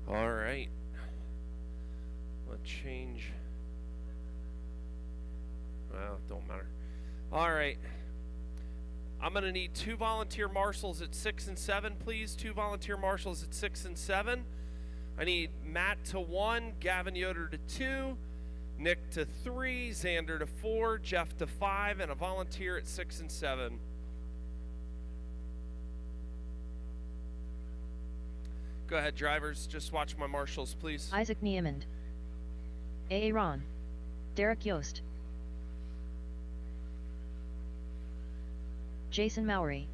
All right. Let's change. Well, it don't matter. All right. I'm going to need 2 volunteer marshals at 6 and 7, please. 2 volunteer marshals at 6 and 7. I need Matt to 1, Gavin Yoder to 2, Nick to 3, Xander to 4, Jeff to 5, and a volunteer at 6 and 7. Go ahead, drivers. Just watch my marshals, please. Isaac Niemann. A. Ron. Derek Yost. Jason Mowry.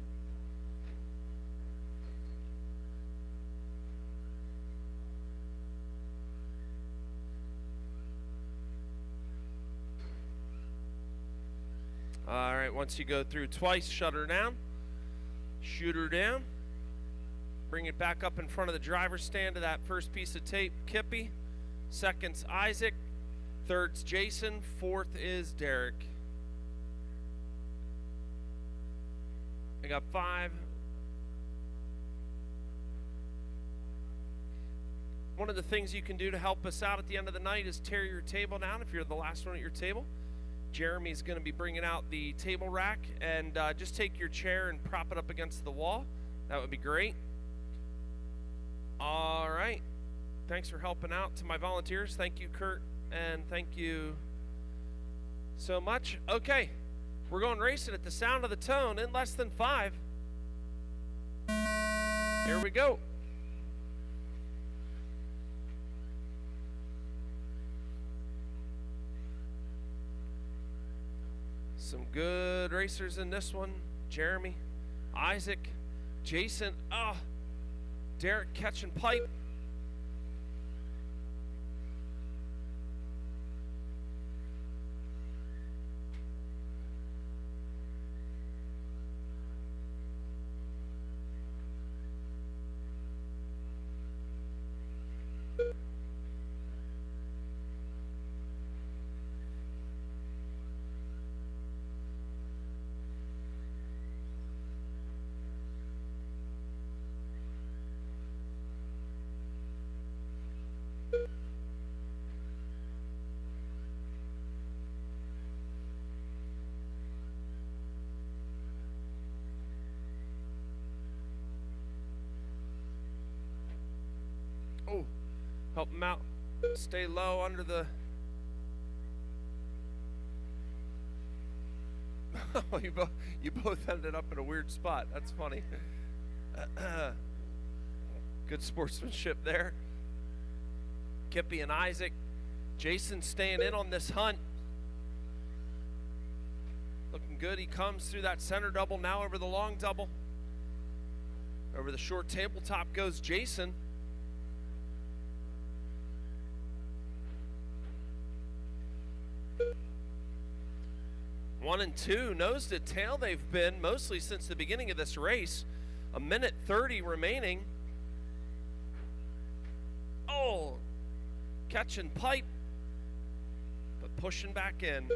All right, once you go through twice, shut her down. Shoot her down. Bring it back up in front of the driver's stand to that first piece of tape, Kippy. Second's Isaac. Third's Jason. Fourth is Derek. I got 5. One of the things you can do to help us out at the end of the night is tear your table down if you're the last one at your table. Jeremy's going to be bringing out the table rack, and just take your chair and prop it up against the wall. That would be great. All right. Thanks for helping out to my volunteers. Thank you, Kurt, and thank you so much. Okay, we're going racing at the sound of the tone in less than 5. Here we go. Some good racers in this one. Jeremy, Isaac, Jason. Oh, Derek catching pipe. Oh, help him out. Stay low under the... Oh, you both ended up in a weird spot. That's funny. Good sportsmanship there. Kippy and Isaac. Jason staying in on this hunt. Looking good. He comes through that center double, now over the long double. Over the short tabletop goes Jason. One and two, nose to tail they've been mostly since the beginning of this race. 1:30 remaining. Oh, catching pipe, but pushing back in.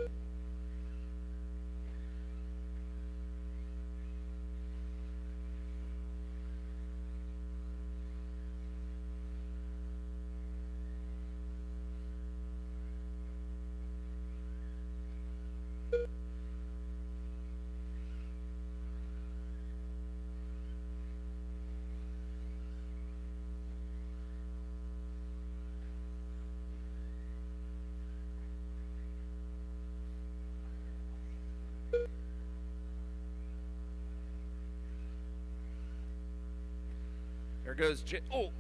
There goes oh,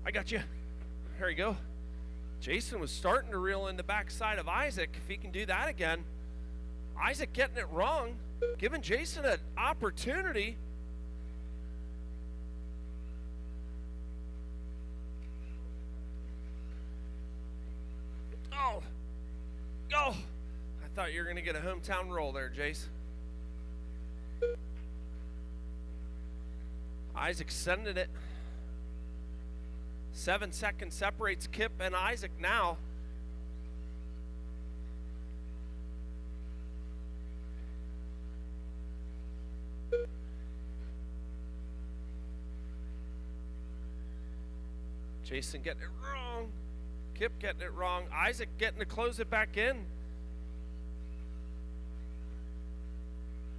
I got you. There you go. Jason was starting to reel in the backside of Isaac. If he can do that again. Isaac getting it wrong, giving Jason an opportunity. Oh, I thought you were going to get a hometown roll there, Jace. Isaac sending it. 7 seconds separates Kip and Isaac now. Jason getting it wrong. Kip getting it wrong. Isaac getting to close it back in.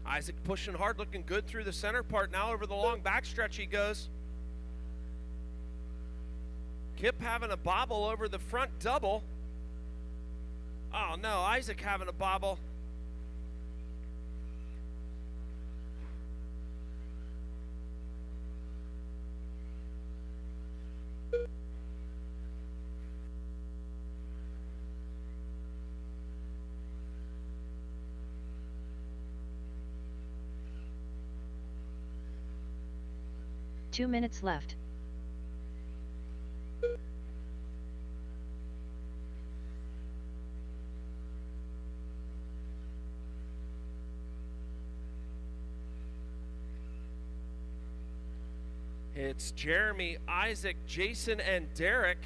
Isaac pushing hard, looking good through the center part. Now over the long backstretch he goes. Kip having a bobble over the front double. Oh no, Isaac having a bobble. Two minutes left. It's Jeremy, Isaac, Jason, and Derek.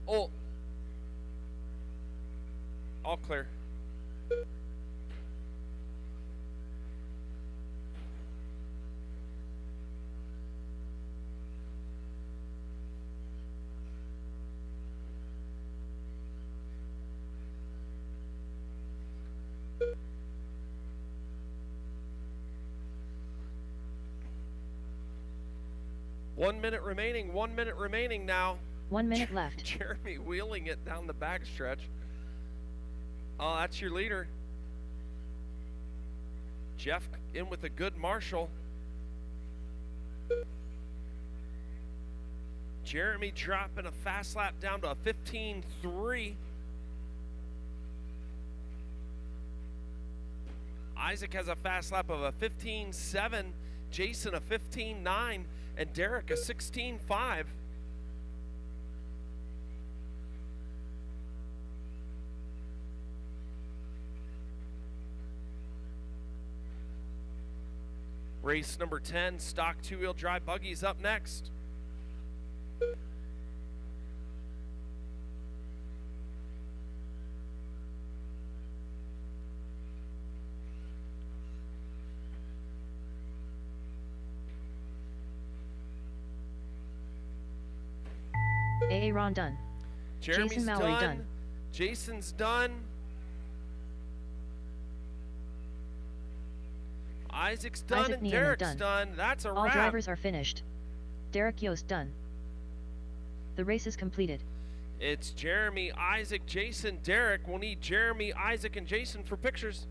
Oh, all clear. One minute remaining now. 1 minute left. Jeremy wheeling it down the backstretch. Oh, that's your leader. Jeff in with a good marshal. Jeremy dropping a fast lap down to a 15.3. Isaac has a fast lap of a 15.7. Jason a 15.9. And Derek a 16.5. Race number 10, stock two-wheel drive buggies up next. Aaron done. Jeremy's Jason Mallory done. Jason's done. Isaac's done. Isaac And Niemann Derek's done. That's a All wrap. drivers are finished. Derek Yost done. The race is completed. It's Jeremy, Isaac, Jason, Derek. We'll need Jeremy, Isaac, and Jason for pictures.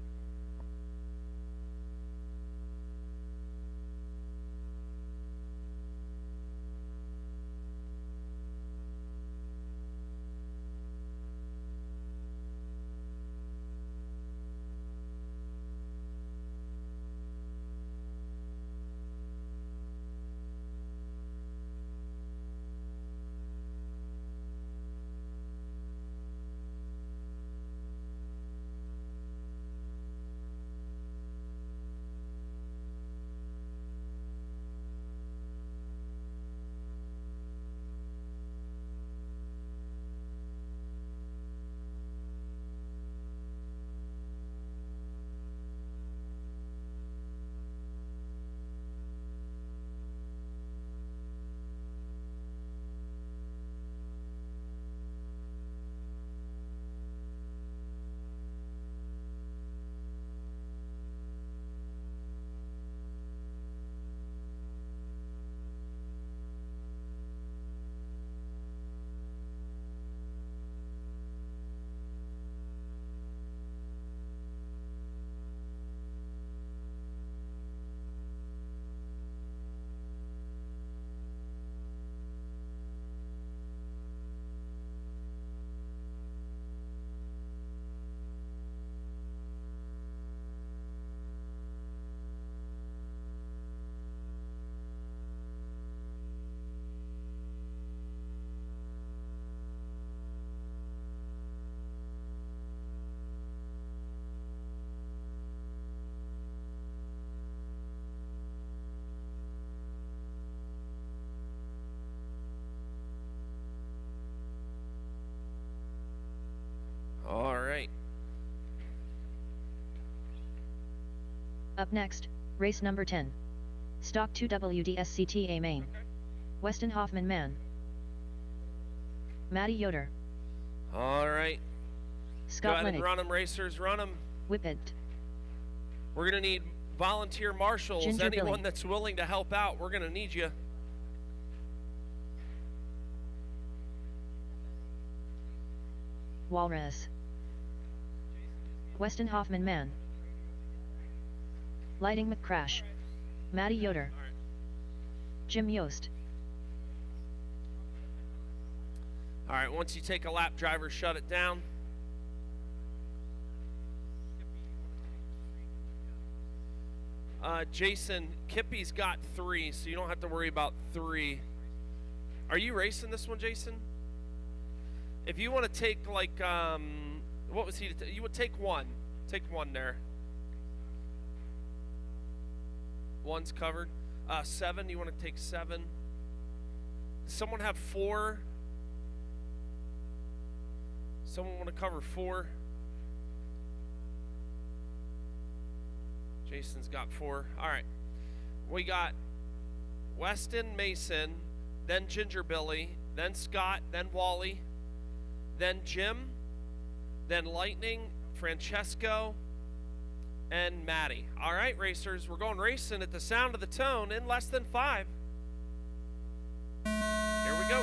All right. Up next, race number 10. Stock 2 WDSCTA main. Okay. Weston Hoffman man. Matty Yoder. All right. Go Scott ahead and Lennig. run them, racers. Run them. Whippet. We're going to need volunteer marshals. Ginger Anyone Billy. that's willing to help out, we're going to need you. Walrus. Weston Hoffman man. Lighting McCrash. Matty Yoder. All right. Jim Yost. All right, once you take a lap, driver, shut it down. Jason, Kippy's got 3, so you don't have to worry about 3. Are you racing this one, Jason? If you want to take like, what was he? You would take one. Take one there. One's covered. 7. You want to take 7? Does someone have 4? Someone want to cover 4? Jason's got 4. All right. We got Weston, Mason, then Ginger Billy, then Scott, then Wally, then Jim, then Lightning, Francesco, and Maddie. All right, racers, we're going racing at the sound of the tone in less than 5. Here we go.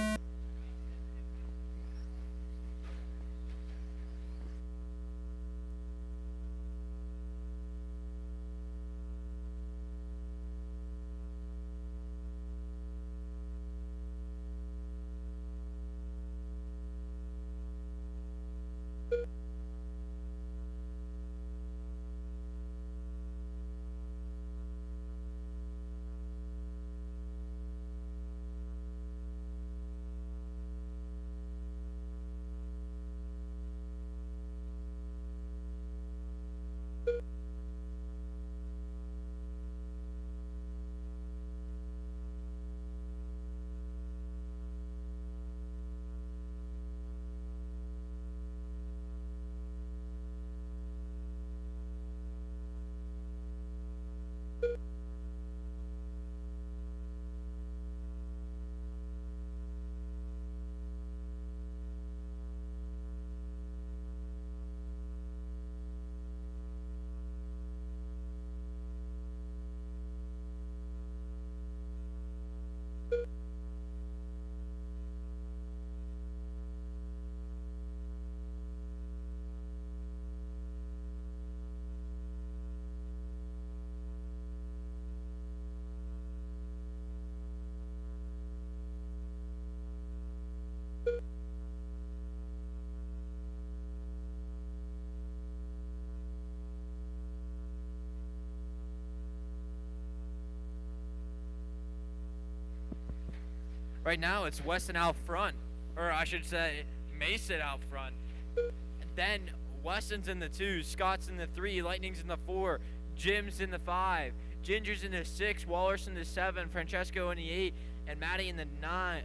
Right now, it's Weston out front, or I should say, Mason out front. And then Weston's in the 2, Scott's in the 3, Lightning's in the 4, Jim's in the 5, Ginger's in the 6, Waller's in the 7, Francesco in the 8, and Maddie in the 9.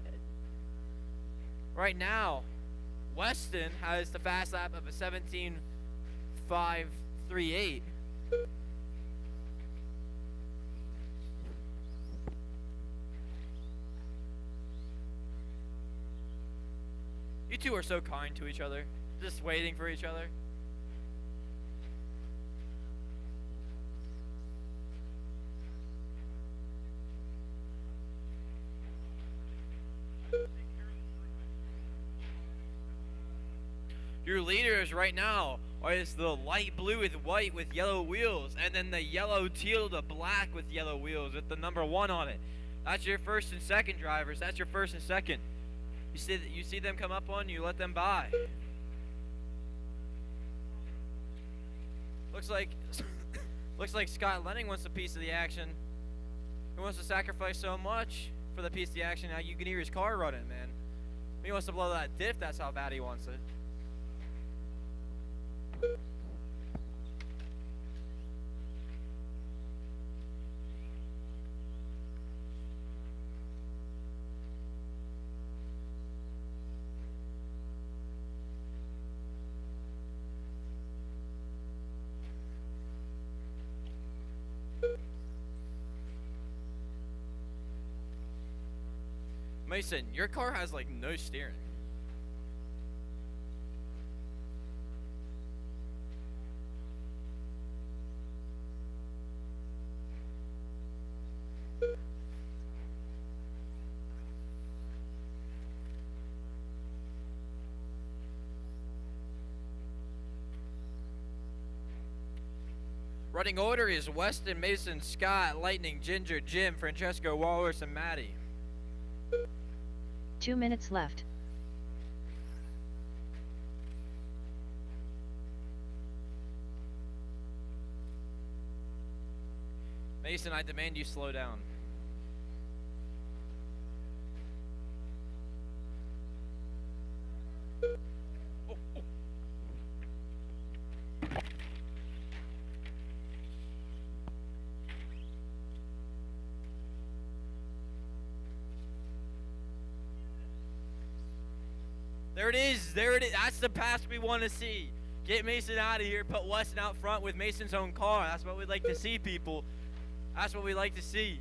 Right now, Weston has the fast lap of a 17.538. You two are so kind to each other, just waiting for each other. Your leaders right now is the light blue with white with yellow wheels, and then the yellow teal to black with yellow wheels with the number 1 on it. That's your first and second drivers. That's your first and second. You see them come up on you, let them by. Looks like Scott Lenning wants a piece of the action. He wants to sacrifice so much for the piece of the action. Now you can hear his car running, man. He wants to blow that diff. That's how bad he wants it. Mason, your car has like no steering. Running order is Weston, Mason, Scott, Lightning, Ginger, Jim, Francesco, Walrus, and Maddie. 2 minutes left. Mason, I demand you slow down. There it is. There it is. That's the pass we want to see. Get Mason out of here. Put Weston out front with Mason's own car. That's what we'd like to see, people. That's what we like to see.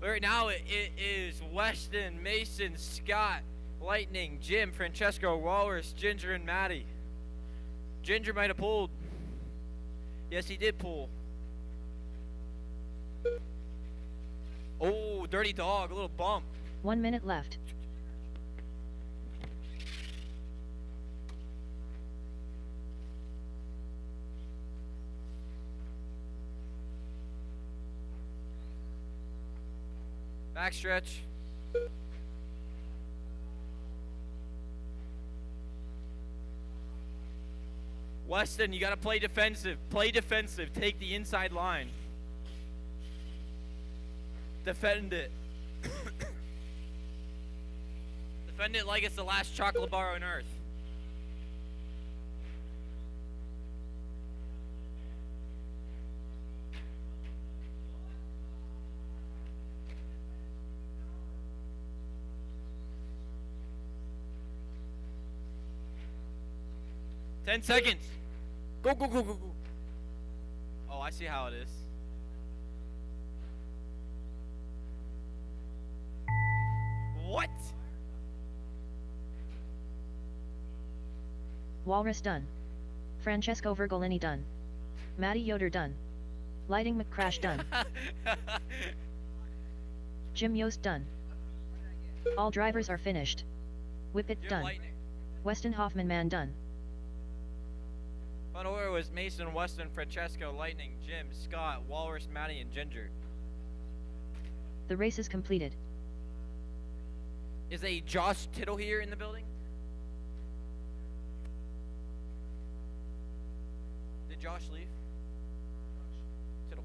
But right now it is Weston, Mason, Scott, Lightning, Jim, Francesco, Walrus, Ginger, and Maddie. Ginger might have pulled. Yes, he did pull. Oh, dirty dog, a little bump. 1 minute left. Backstretch. Weston, you got to play defensive. Play defensive. Take the inside line. Defend it. Defend it like it's the last chocolate bar on earth. Ten seconds. Go, go, go, go, go. Oh, I see how it is. What? Walrus done. Francesco Virgolini done. Matty Yoder done. Lighting McCrash done. Jim Yost done. All drivers are finished. Whippet Jim done. Lightning. Weston Hoffman man done. Front order was Mason, Weston, Francesco, Lightning, Jim, Scott, Walrus, Matty, and Ginger. The race is completed. Is a Josh Tittle here in the building? Did Josh leave? Tittle.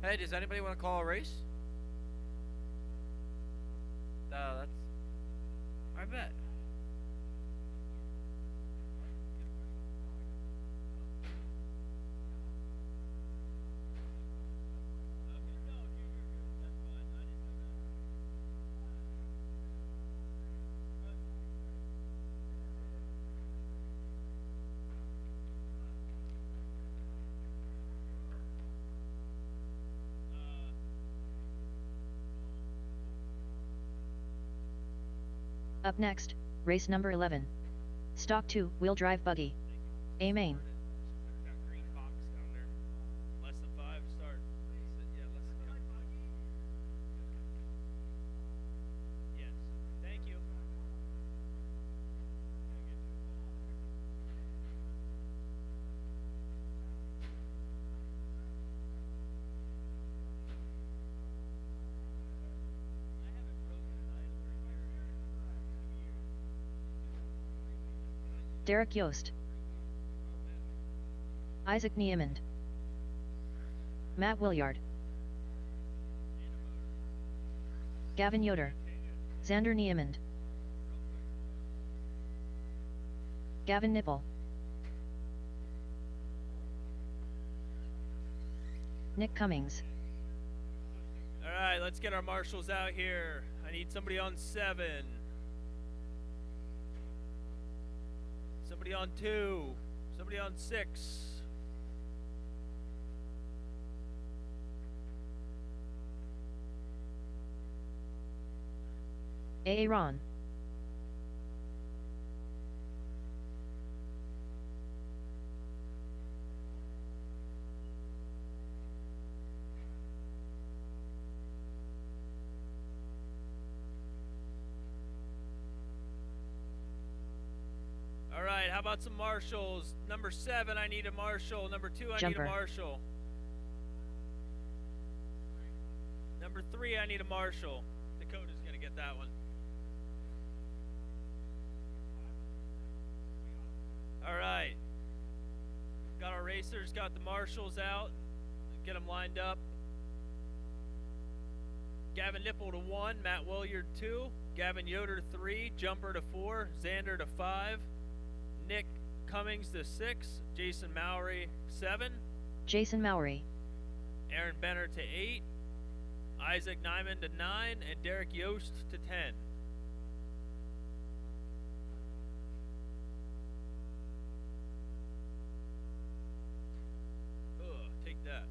Hey, does anybody want to call a race? That's... I bet. Up next, race number 11. Stock 2, wheel drive buggy. A main. Got green box down there. Less than 5 start. Yeah, less than 5. Yes. Thank you. Derek Yost. Isaac Niemand. Matt Williard. Gavin Yoder. Xander Niemand. Gavin Nipple. Nick Cummings. All right, let's get our marshals out here. I need somebody on 7. Somebody on 2. Somebody on 6. Aaron. All right, how about some marshals? Number 7, I need a marshal. Number 2, I Jumper. need a marshal. Number 3, I need a marshal. Dakota's going to get that one. All right. Got our racers, got the marshals out. Get them lined up. Gavin Nipple to 1, Matt Williard 2, Gavin Yoder 3, Jumper to 4, Xander to 5, Nick Cummings to 6, Jason Mowry 7, Jason Mowry. Aaron Benner to 8, Isaac Nyman to 9, and Derek Yost to 10. Take that.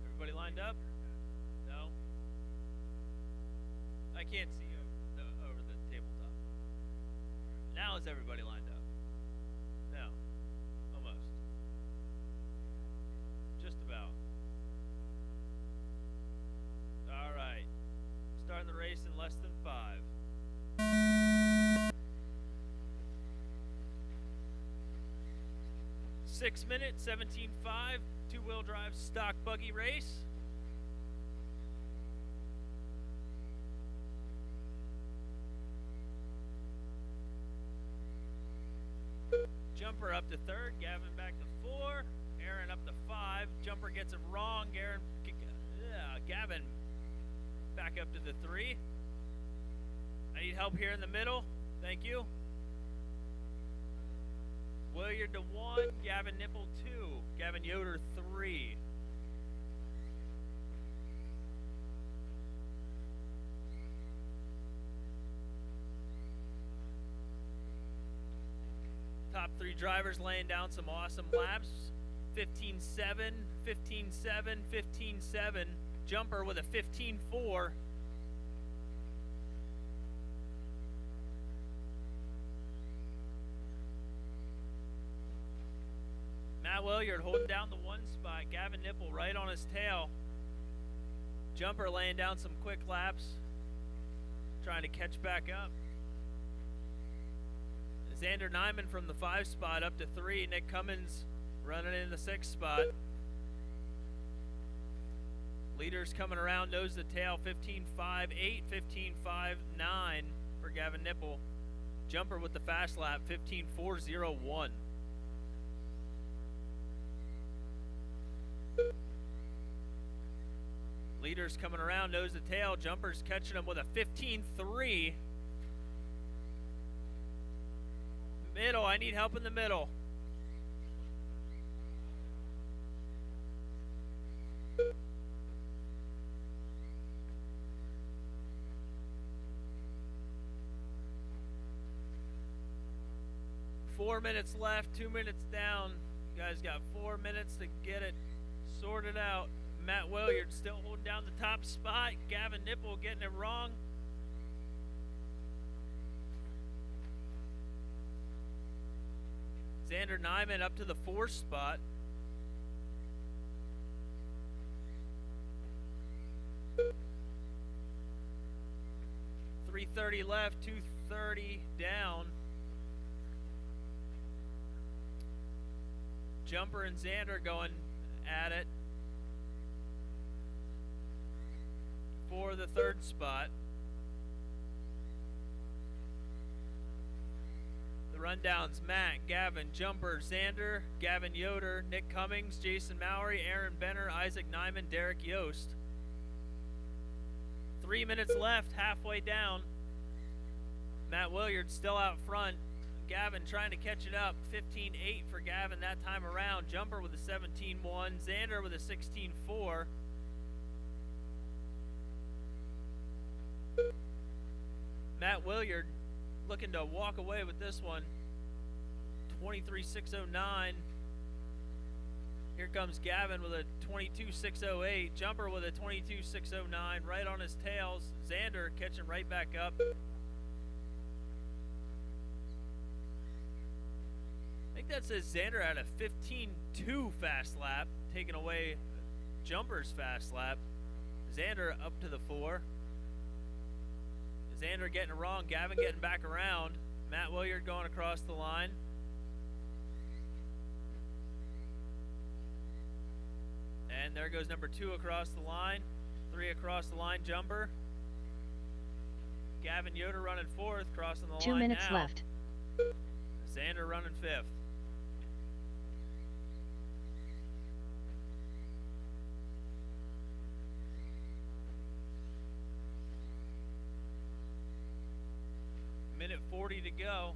Everybody lined up? No? I can't see over the tabletop. Now is everybody lined up? No. Almost. Just about. All right. Starting the race in less than 5. Six minutes, 17.5, two-wheel drive stock buggy race. Jumper up to 3rd, Gavin back to 4, Aaron up to 5. Jumper gets it wrong, Gavin back up to the 3. I need help here in the middle. Thank you. Williard to 1, Gavin Nipple 2, Gavin Yoder 3. Top 3 drivers laying down some awesome laps. 15.7, 15.7, 15.7. Jumper with a 15.4. Matt Williard holding down the 1 spot. Gavin Nipple right on his tail. Jumper laying down some quick laps. Trying to catch back up. Xander Nyman from the 5 spot up to 3. Nick Cummins running in the 6 spot. Leaders coming around nose to tail. 15.58, 15.59 for Gavin Nipple. Jumper with the fast lap. 15.401. Leaders coming around nose to tail. Jumpers catching them with a 15.3. Middle, I need help in the middle. Four minutes left, 2 minutes down. You guys got 4 minutes to get it sorted out. Matt Williard still holding down the top spot. Gavin Nipple getting it wrong. Xander Nyman up to the 4th spot. .330 left, 2:30 down. Jumper and Xander going at it for the 3rd spot. The rundowns: Matt, Gavin, Jumper, Xander, Gavin Yoder, Nick Cummings, Jason Mowry, Aaron Benner, Isaac Nyman, Derek Yost. 3 minutes left, halfway down. Matt Williard still out front. Gavin trying to catch it up. 15.8 for Gavin that time around. Jumper with a 17.1. Xander with a 16.4. Matt Williard looking to walk away with this one. 23.609. Here comes Gavin with a 22.608. Jumper with a 22.609 right on his tails. Xander catching right back up. I think that says Xander had a 15.2 fast lap, taking away Jumper's fast lap. Xander up to the 4. Xander getting it wrong. Gavin getting back around. Matt Williard going across the line. And there goes number 2 across the line. 3 across the line, Jumper. Gavin Yoder running 4th, crossing the line 2 minutes now. left. Xander running 5th. Minute 40 to go.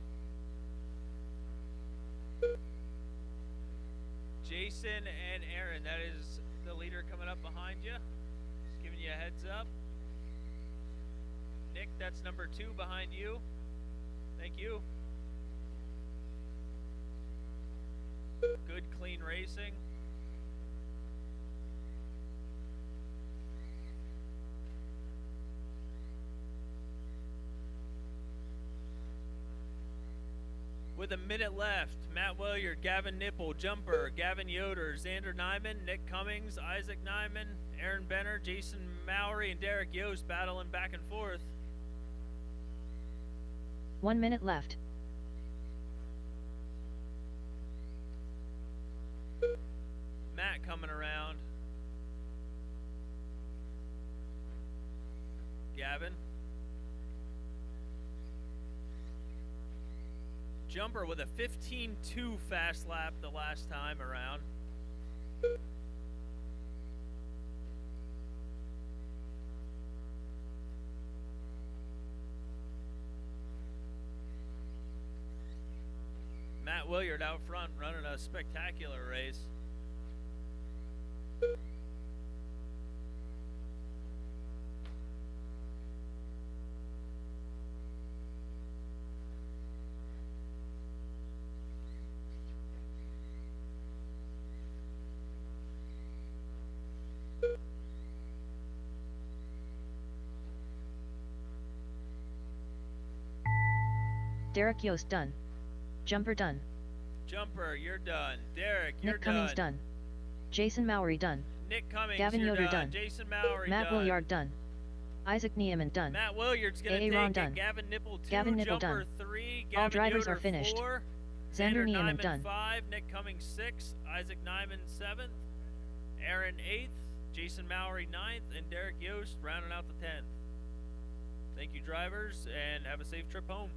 Jason and Aaron, that is the leader coming up behind you. Just giving you a heads up. Nick, that's number 2 behind you. Thank you. Good, clean racing. With a minute left, Matt Williard, Gavin Nipple, Jumper, Gavin Yoder, Xander Nyman, Nick Cummings, Isaac Nyman, Aaron Benner, Jason Mowry, and Derek Yost battling back and forth. 1 minute left. Matt coming around. Gavin. Jumper with a 15.2 fast lap the last time around. Matt Williard out front running a spectacular race. Derek Yost done. Jumper done. Jumper, you're done. Derek, you're Nick Cummings done. Jason Mowry done. Nick Cummings, Gavin you're Yoder done. done. Jason Mowry Matt done. Williard done. Isaac Niemann done. Matt Williard's gonna AA take Ron it. done. Gavin Nipple 2, Gavin Nipple Jumper done. 3, All Gavin drivers Yoder are finished. 4, Xander Niemann Nyman done. 5, Nick Cummings 6, Isaac Nyman 7th, Aaron 8th, Jason Mowry 9th, and Derek Yost rounding out the 10th. Thank you, drivers, and have a safe trip home.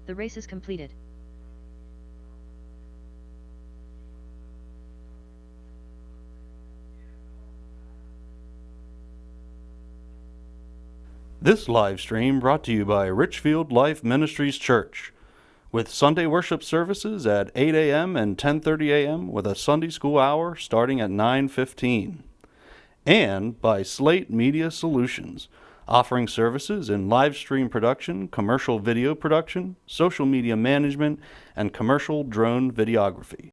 The race is completed. This live stream brought to you by Richfield Life Ministries Church, with Sunday worship services at 8 a.m. and 10:30 a.m. with a Sunday school hour starting at 9:15. And by Slate Media Solutions, offering services in live stream production, commercial video production, social media management, and commercial drone videography.